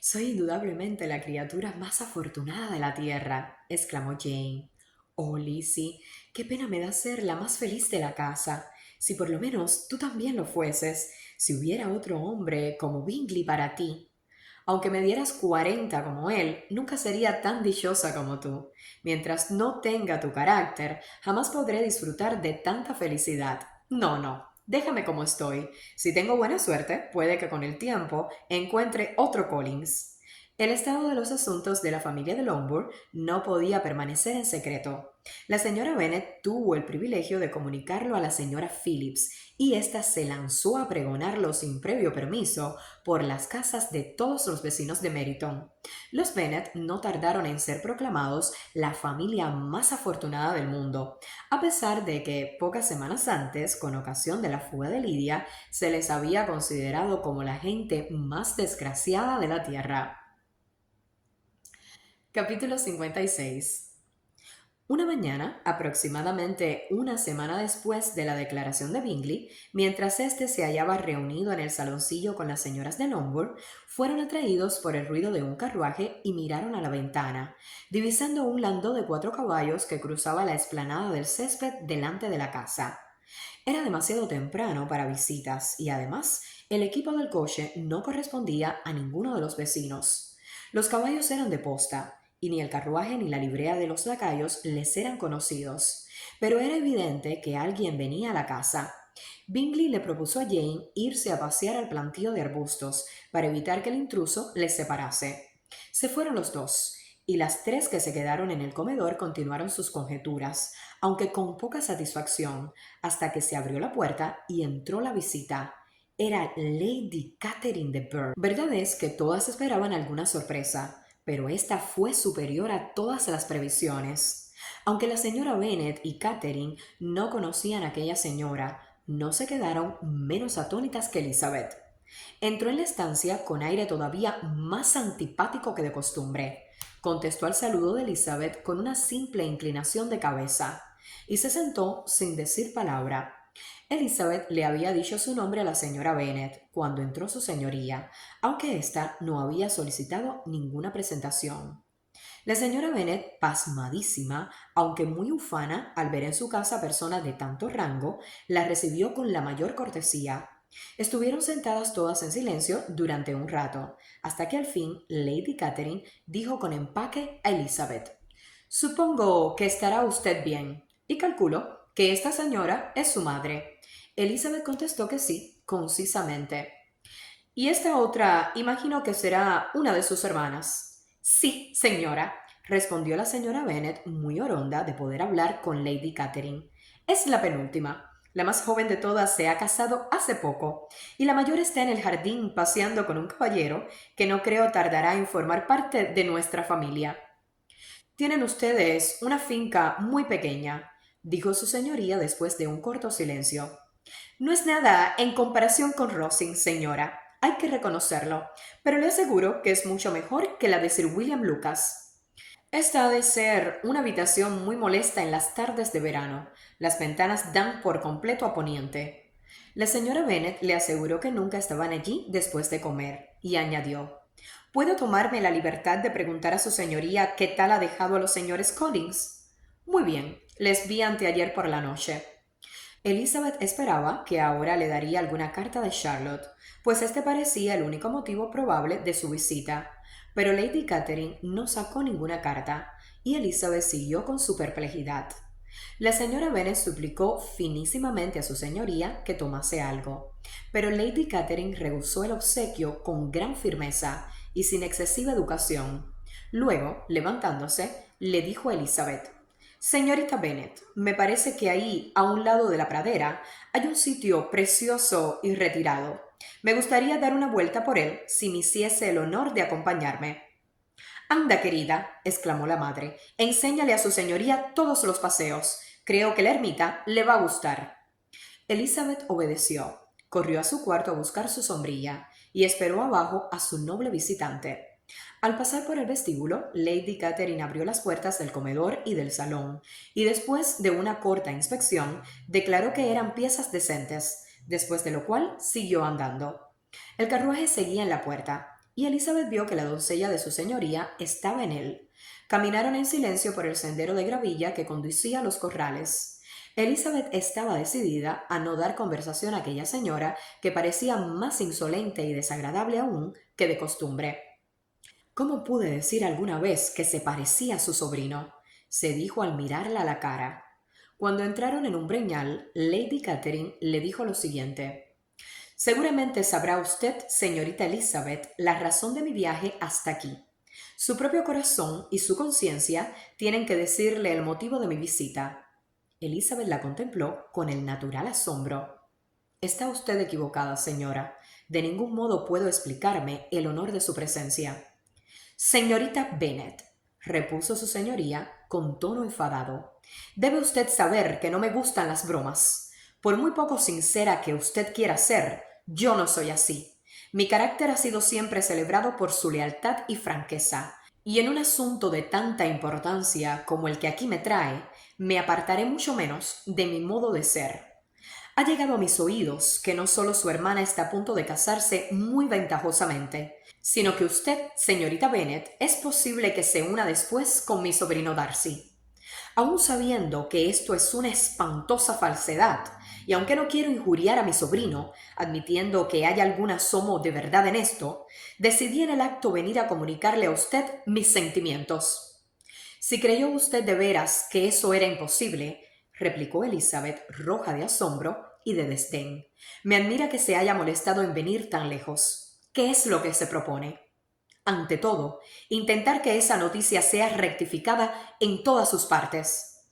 Soy indudablemente la criatura más afortunada de la tierra, exclamó Jane. Oh, Lizzie, qué pena me da ser la más feliz de la casa. Si por lo menos tú también lo fueses, si hubiera otro hombre como Bingley para ti. Aunque me dieras 40 como él, nunca sería tan dichosa como tú. Mientras no tenga tu carácter, jamás podré disfrutar de tanta felicidad. No, no, déjame como estoy. Si tengo buena suerte, puede que con el tiempo encuentre otro Collins. El estado de los asuntos de la familia de Longbourn no podía permanecer en secreto. La señora Bennet tuvo el privilegio de comunicarlo a la señora Phillips, y ésta se lanzó a pregonarlo sin previo permiso por las casas de todos los vecinos de Meryton. Los Bennet no tardaron en ser proclamados la familia más afortunada del mundo, a pesar de que pocas semanas antes, con ocasión de la fuga de Lydia, se les había considerado como la gente más desgraciada de la tierra. Capítulo 56. Una mañana, aproximadamente una semana después de la declaración de Bingley, mientras éste se hallaba reunido en el saloncillo con las señoras de Longbourn, fueron atraídos por el ruido de un carruaje y miraron a la ventana, divisando un landó de 4 caballos que cruzaba la explanada del césped delante de la casa. Era demasiado temprano para visitas y además el equipo del coche no correspondía a ninguno de los vecinos. Los caballos eran de posta y ni el carruaje ni la librea de los lacayos les eran conocidos, pero era evidente que alguien venía a la casa. Bingley le propuso a Jane irse a pasear al plantío de arbustos para evitar que el intruso les separase. Se fueron los dos, y las tres que se quedaron en el comedor continuaron sus conjeturas, aunque con poca satisfacción, hasta que se abrió la puerta y entró la visita. Era Lady Catherine de Bourgh. Verdad es que todas esperaban alguna sorpresa, pero esta fue superior a todas las previsiones. Aunque la señora Bennet y Catherine no conocían a aquella señora, no se quedaron menos atónitas que Elizabeth. Entró en la estancia con aire todavía más antipático que de costumbre. contestó al saludo de Elizabeth con una simple inclinación de cabeza, y se sentó sin decir palabra. Elizabeth le había dicho su nombre a la señora Bennet cuando entró su señoría, aunque ésta no había solicitado ninguna presentación. La señora Bennet, pasmadísima, aunque muy ufana al ver en su casa personas de tanto rango, la recibió con la mayor cortesía. Estuvieron sentadas todas en silencio durante un rato, hasta que al fin Lady Catherine dijo con empaque a Elizabeth: «Supongo que estará usted bien, y calculo que esta señora es su madre». Elizabeth contestó que sí, concisamente. «Y esta otra, imagino que será una de sus hermanas». «Sí, señora», respondió la señora Bennet, muy oronda de poder hablar con Lady Catherine. «Es la penúltima. La más joven de todas se ha casado hace poco, y la mayor está en el jardín paseando con un caballero que no creo tardará en formar parte de nuestra familia». «Tienen ustedes una finca muy pequeña», dijo su señoría después de un corto silencio. «No es nada en comparación con Rosings, señora, hay que reconocerlo, pero le aseguro que es mucho mejor que la de Sir William Lucas. Esta ha de ser una habitación muy molesta en las tardes de verano. Las ventanas dan por completo a poniente». La señora Bennet le aseguró que nunca estaban allí después de comer, y añadió: «¿Puedo tomarme la libertad de preguntar a su señoría qué tal ha dejado a los señores Collins?» «Muy bien, les vi anteayer por la noche». Elizabeth esperaba que ahora le daría alguna carta de Charlotte, pues este parecía el único motivo probable de su visita, pero Lady Catherine no sacó ninguna carta, y Elizabeth siguió con su perplejidad. La señora Bennet suplicó finísimamente a su señoría que tomase algo, pero Lady Catherine rehusó el obsequio con gran firmeza y sin excesiva educación. Luego, levantándose, le dijo a Elizabeth: «Señorita Bennet, me parece que ahí, a un lado de la pradera, hay un sitio precioso y retirado. Me gustaría dar una vuelta por él si me hiciese el honor de acompañarme». «Anda, querida», exclamó la madre, «enséñale a su señoría todos los paseos. Creo que la ermita le va a gustar». Elizabeth obedeció, corrió a su cuarto a buscar su sombrilla y esperó abajo a su noble visitante. Al pasar por el vestíbulo, Lady Catherine abrió las puertas del comedor y del salón, y después de una corta inspección, declaró que eran piezas decentes, después de lo cual siguió andando. El carruaje seguía en la puerta, y Elizabeth vio que la doncella de su señoría estaba en él. Caminaron en silencio por el sendero de gravilla que conducía a los corrales. Elizabeth estaba decidida a no dar conversación a aquella señora, que parecía más insolente y desagradable aún que de costumbre. «¿Cómo pude decir alguna vez que se parecía a su sobrino?», se dijo al mirarla a la cara. Cuando entraron en un breñal, Lady Catherine le dijo lo siguiente: «Seguramente sabrá usted, señorita Elizabeth, la razón de mi viaje hasta aquí. Su propio corazón y su conciencia tienen que decirle el motivo de mi visita». Elizabeth la contempló con el natural asombro. «Está usted equivocada, señora. De ningún modo puedo explicarme el honor de su presencia». «Señorita Bennet», repuso su señoría con tono enfadado, «debe usted saber que no me gustan las bromas. Por muy poco sincera que usted quiera ser, yo no soy así. Mi carácter ha sido siempre celebrado por su lealtad y franqueza, y en un asunto de tanta importancia como el que aquí me trae, me apartaré mucho menos de mi modo de ser. Ha llegado a mis oídos que no solo su hermana está a punto de casarse muy ventajosamente, sino que usted, señorita Bennet, es posible que se una después con mi sobrino Darcy. Aun sabiendo que esto es una espantosa falsedad, y aunque no quiero injuriar a mi sobrino, admitiendo que haya algún asomo de verdad en esto, decidí en el acto venir a comunicarle a usted mis sentimientos». «Si creyó usted de veras que eso era imposible», replicó Elizabeth, roja de asombro y de desdén, «me admira que se haya molestado en venir tan lejos. ¿Qué es lo que se propone?». «Ante todo, intentar que esa noticia sea rectificada en todas sus partes».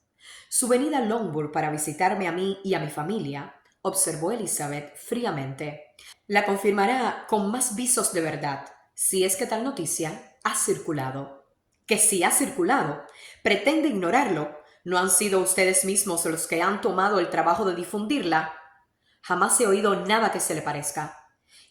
«Su venida a Longbourn para visitarme a mí y a mi familia», observó Elizabeth fríamente, «la confirmará con más visos de verdad, si es que tal noticia ha circulado». «Que si ha circulado. Pretende ignorarlo. ¿No han sido ustedes mismos los que han tomado el trabajo de difundirla?». «Jamás he oído nada que se le parezca».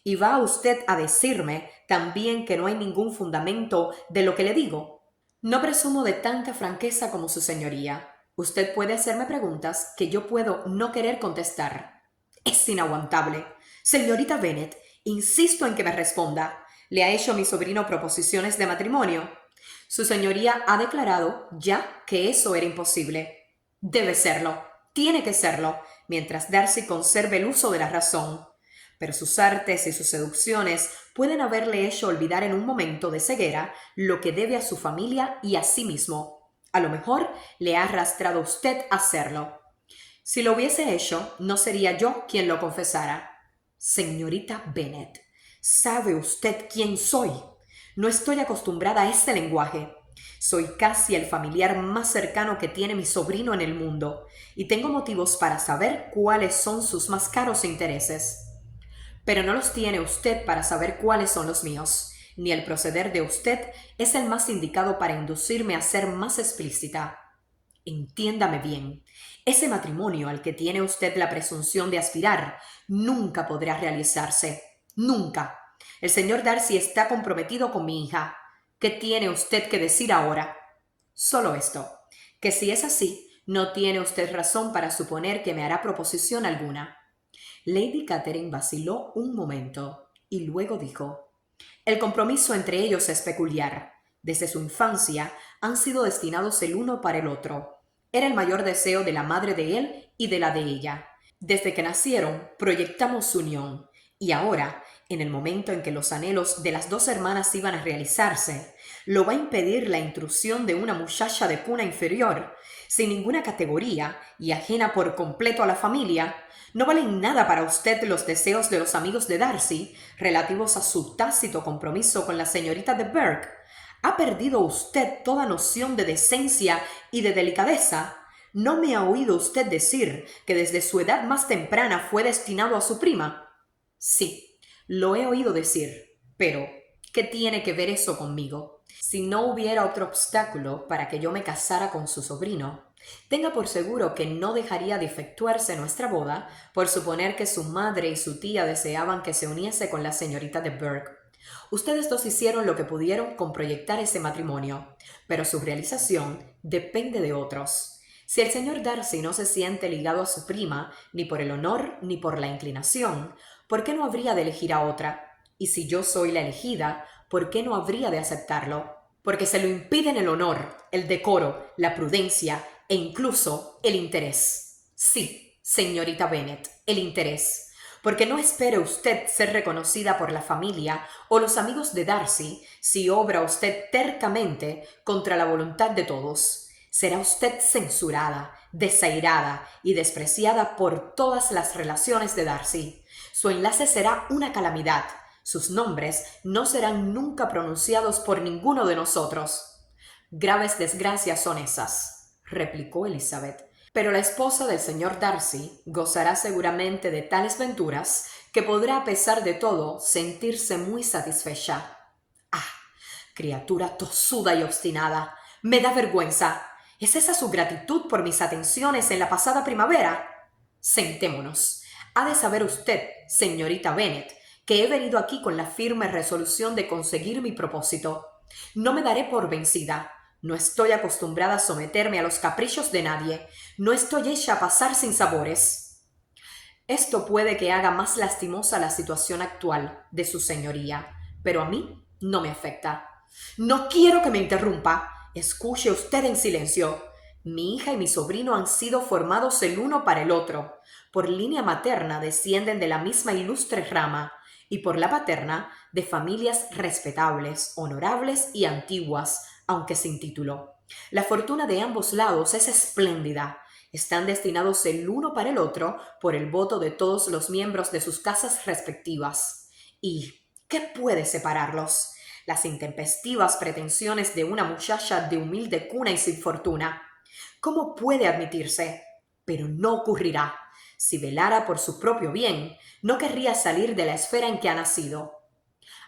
«¿Y va usted a decirme también que no hay ningún fundamento de lo que le digo?». No presumo de tanta franqueza como su señoría. Usted puede hacerme preguntas que yo puedo no querer contestar. Es inaguantable. Señorita Bennet, insisto en que me responda. ¿Le ha hecho mi sobrino proposiciones de matrimonio? Su señoría ha declarado ya que eso era imposible. Debe serlo. Tiene que serlo, mientras Darcy conserve el uso de la razón. Pero sus artes y sus seducciones pueden haberle hecho olvidar en un momento de ceguera lo que debe a su familia y a sí mismo. A lo mejor le ha arrastrado usted a hacerlo. Si lo hubiese hecho, no sería yo quien lo confesara. Señorita Bennet, ¿sabe usted quién soy? No estoy acostumbrada a este lenguaje. Soy casi el familiar más cercano que tiene mi sobrino en el mundo, y tengo motivos para saber cuáles son sus más caros intereses. Pero no los tiene usted para saber cuáles son los míos, ni el proceder de usted es el más indicado para inducirme a ser más explícita. Entiéndame bien, ese matrimonio al que tiene usted la presunción de aspirar nunca podrá realizarse. Nunca. El señor Darcy está comprometido con mi hija. ¿Qué tiene usted que decir ahora? Solo esto, que si es así, no tiene usted razón para suponer que me hará proposición alguna. Lady Catherine vaciló un momento y luego dijo: el compromiso entre ellos es peculiar. Desde su infancia han sido destinados el uno para el otro. Era el mayor deseo de la madre de él y de la de ella. Desde que nacieron proyectamos su unión, y ahora, en el momento en que los anhelos de las dos hermanas iban a realizarse, lo va a impedir la intrusión de una muchacha de cuna inferior, sin ninguna categoría y ajena por completo a la familia. No valen nada para usted los deseos de los amigos de Darcy relativos a su tácito compromiso con la señorita de Burgh. ¿Ha perdido usted toda noción de decencia y de delicadeza? ¿No me ha oído usted decir que desde su edad más temprana fue destinado a su prima? Sí, lo he oído decir, pero ¿qué tiene que ver eso conmigo? Si no hubiera otro obstáculo para que yo me casara con su sobrino, tenga por seguro que no dejaría de efectuarse nuestra boda por suponer que su madre y su tía deseaban que se uniese con la señorita de Burgh. Ustedes dos hicieron lo que pudieron con proyectar ese matrimonio, pero su realización depende de otros. Si el señor Darcy no se siente ligado a su prima, ni por el honor ni por la inclinación, ¿por qué no habría de elegir a otra? Y si yo soy la elegida, ¿por qué no habría de aceptarlo? Porque se lo impiden el honor, el decoro, la prudencia e incluso el interés. Sí, señorita Bennet, el interés. Porque no espere usted ser reconocida por la familia o los amigos de Darcy si obra usted tercamente contra la voluntad de todos. Será usted censurada, desairada y despreciada por todas las relaciones de Darcy. Su enlace será una calamidad. Sus nombres no serán nunca pronunciados por ninguno de nosotros. Graves desgracias son esas, replicó Elizabeth. Pero la esposa del señor Darcy gozará seguramente de tales venturas que podrá, a pesar de todo, sentirse muy satisfecha. ¡Ah! Criatura tosuda y obstinada. Me da vergüenza. ¿Es esa su gratitud por mis atenciones en la pasada primavera? Sentémonos. Ha de saber usted, señorita Bennet, que he venido aquí con la firme resolución de conseguir mi propósito. No me daré por vencida. No estoy acostumbrada a someterme a los caprichos de nadie. No estoy hecha a pasar sin sabores. Esto puede que haga más lastimosa la situación actual de su señoría, pero a mí no me afecta. No quiero que me interrumpa. Escuche usted en silencio. Mi hija y mi sobrino han sido formados el uno para el otro. Por línea materna descienden de la misma ilustre rama, y por la paterna de familias respetables, honorables y antiguas, aunque sin título. La fortuna de ambos lados es espléndida. Están destinados el uno para el otro por el voto de todos los miembros de sus casas respectivas. ¿Y qué puede separarlos? Las intempestivas pretensiones de una muchacha de humilde cuna y sin fortuna. ¿Cómo puede admitirse? Pero no ocurrirá. Si velara por su propio bien, no querría salir de la esfera en que ha nacido.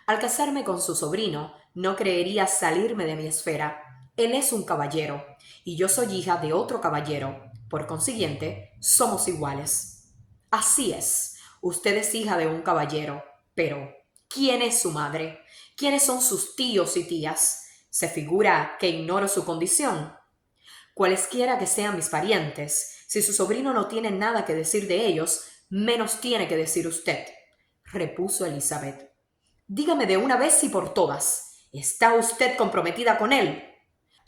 Al casarme con su sobrino, no creería salirme de mi esfera. Él es un caballero, y yo soy hija de otro caballero. Por consiguiente, somos iguales. Así es, usted es hija de un caballero, pero ¿quién es su madre? ¿Quiénes son sus tíos y tías? ¿Se figura que ignoro su condición? Cualesquiera que sean mis parientes, si su sobrino no tiene nada que decir de ellos, menos tiene que decir usted, repuso Elizabeth. Dígame de una vez y por todas, ¿está usted comprometida con él?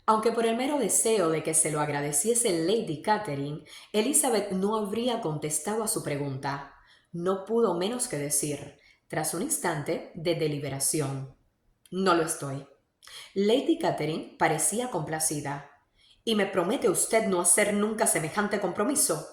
Aunque por el mero deseo de que se lo agradeciese Lady Catherine, Elizabeth no habría contestado a su pregunta. No pudo menos que decir, tras un instante de deliberación: no lo estoy. Lady Catherine parecía complacida. ¿Y me promete usted no hacer nunca semejante compromiso?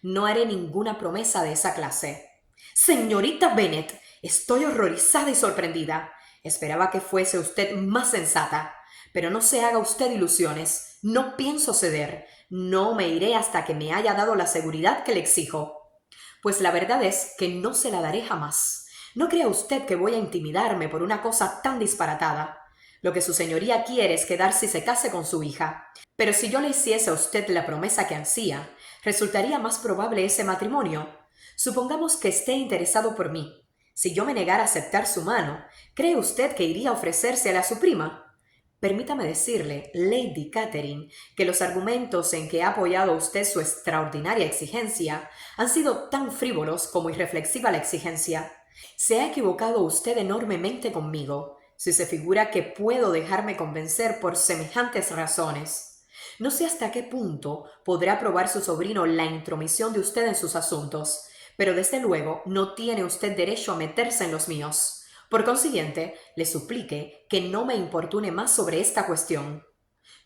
No haré ninguna promesa de esa clase. Señorita Bennet, estoy horrorizada y sorprendida. Esperaba que fuese usted más sensata. Pero no se haga usted ilusiones. No pienso ceder. No me iré hasta que me haya dado la seguridad que le exijo. Pues la verdad es que no se la daré jamás. No crea usted que voy a intimidarme por una cosa tan disparatada. Lo que su señoría quiere es que Darcy se case con su hija. Pero si yo le hiciese a usted la promesa que ansía, ¿resultaría más probable ese matrimonio? Supongamos que esté interesado por mí. Si yo me negara a aceptar su mano, ¿cree usted que iría a ofrecérsela a su prima? Permítame decirle, Lady Catherine, que los argumentos en que ha apoyado usted su extraordinaria exigencia han sido tan frívolos como irreflexiva la exigencia. Se ha equivocado usted enormemente conmigo, si se figura que puedo dejarme convencer por semejantes razones. No sé hasta qué punto podrá probar su sobrino la intromisión de usted en sus asuntos, pero desde luego no tiene usted derecho a meterse en los míos. Por consiguiente, le suplique que no me importune más sobre esta cuestión.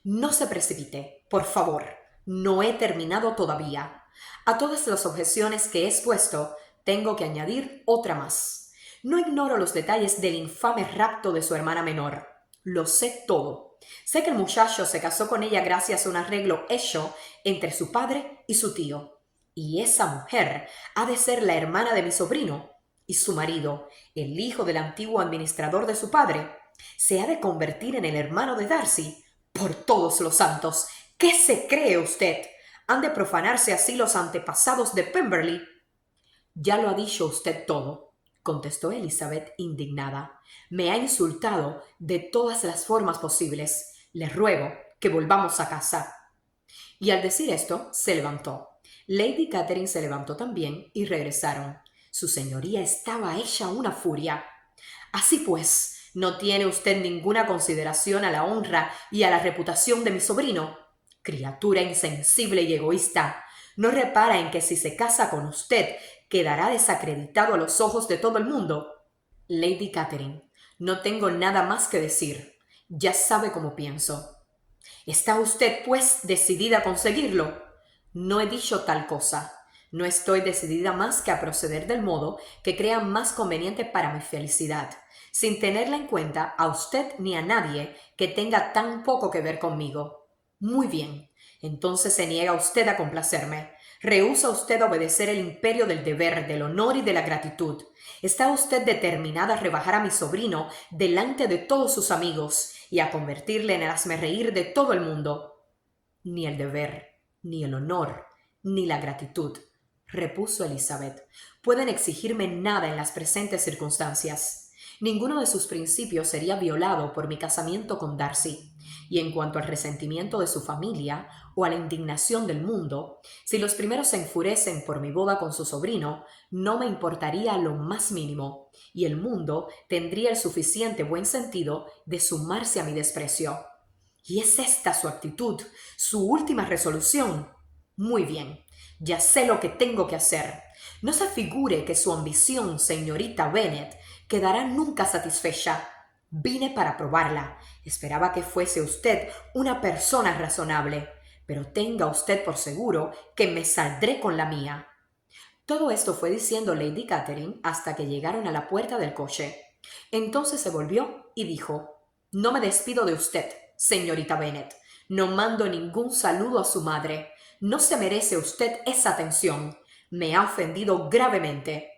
No se precipite, por favor. No he terminado todavía. A todas las objeciones que he expuesto, tengo que añadir otra más. No ignoro los detalles del infame rapto de su hermana menor. Lo sé todo. Sé que el muchacho se casó con ella gracias a un arreglo hecho entre su padre y su tío. Y esa mujer ha de ser la hermana de mi sobrino. Y su marido, el hijo del antiguo administrador de su padre, se ha de convertir en el hermano de Darcy. Por todos los santos, ¿qué se cree usted? ¿Han de profanarse así los antepasados de Pemberley? Ya lo ha dicho usted todo, contestó Elizabeth indignada. Me ha insultado de todas las formas posibles. Le ruego que volvamos a casa. Y al decir esto, se levantó. Lady Catherine se levantó también y regresaron. Su señoría estaba hecha una furia. Así pues, ¿no tiene usted ninguna consideración a la honra y a la reputación de mi sobrino? Criatura insensible y egoísta. ¿No repara en que si se casa con usted quedará desacreditado a los ojos de todo el mundo? Lady Catherine, no tengo nada más que decir. Ya sabe cómo pienso. ¿Está usted, pues, decidida a conseguirlo? No he dicho tal cosa. No estoy decidida más que a proceder del modo que crea más conveniente para mi felicidad, sin tenerla en cuenta a usted ni a nadie que tenga tan poco que ver conmigo. Muy bien, entonces se niega usted a complacerme. Rehúsa usted a obedecer el imperio del deber, del honor y de la gratitud. Está usted determinada a rebajar a mi sobrino delante de todos sus amigos y a convertirle en el hazmerreír de todo el mundo. Ni el deber, ni el honor, ni la gratitud, repuso Elizabeth, pueden exigirme nada en las presentes circunstancias. Ninguno de sus principios sería violado por mi casamiento con Darcy. Y en cuanto al resentimiento de su familia o a la indignación del mundo, si los primeros se enfurecen por mi boda con su sobrino, no me importaría lo más mínimo, y el mundo tendría el suficiente buen sentido de sumarse a mi desprecio. ¿Y es esta su actitud, su última resolución? Muy bien, ya sé lo que tengo que hacer. No se figure que su ambición, señorita Bennet, quedará nunca satisfecha. Vine para probarla. Esperaba que fuese usted una persona razonable, pero tenga usted por seguro que me saldré con la mía. Todo esto fue diciendo Lady Catherine hasta que llegaron a la puerta del coche. Entonces se volvió y dijo: No me despido de usted, señorita Bennet. No mando ningún saludo a su madre. No se merece usted esa atención. Me ha ofendido gravemente.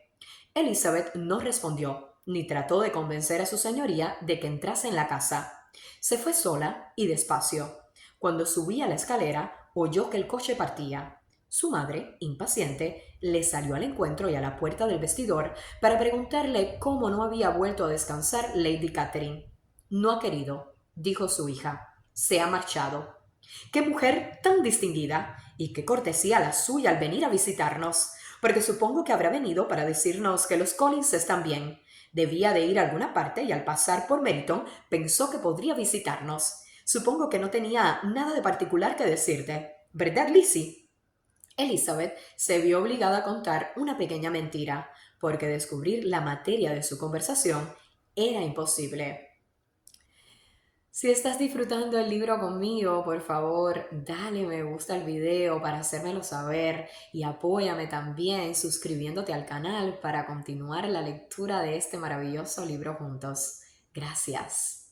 Elizabeth no respondió, ni trató de convencer a su señoría de que entrase en la casa. Se fue sola y despacio. Cuando subía la escalera, oyó que el coche partía. Su madre, impaciente, le salió al encuentro y a la puerta del vestidor para preguntarle cómo no había vuelto a descansar Lady Catherine. No ha querido, dijo su hija. Se ha marchado. ¡Qué mujer tan distinguida! Y qué cortesía la suya al venir a visitarnos, porque supongo que habrá venido para decirnos que los Collins están bien. Debía de ir a alguna parte y al pasar por Meryton pensó que podría visitarnos. Supongo que no tenía nada de particular que decirte. ¿Verdad, Lizzie? Elizabeth se vio obligada a contar una pequeña mentira, porque descubrir la materia de su conversación era imposible. Si estás disfrutando el libro conmigo, por favor, dale me gusta al video para hacérmelo saber y apóyame también suscribiéndote al canal para continuar la lectura de este maravilloso libro juntos. Gracias.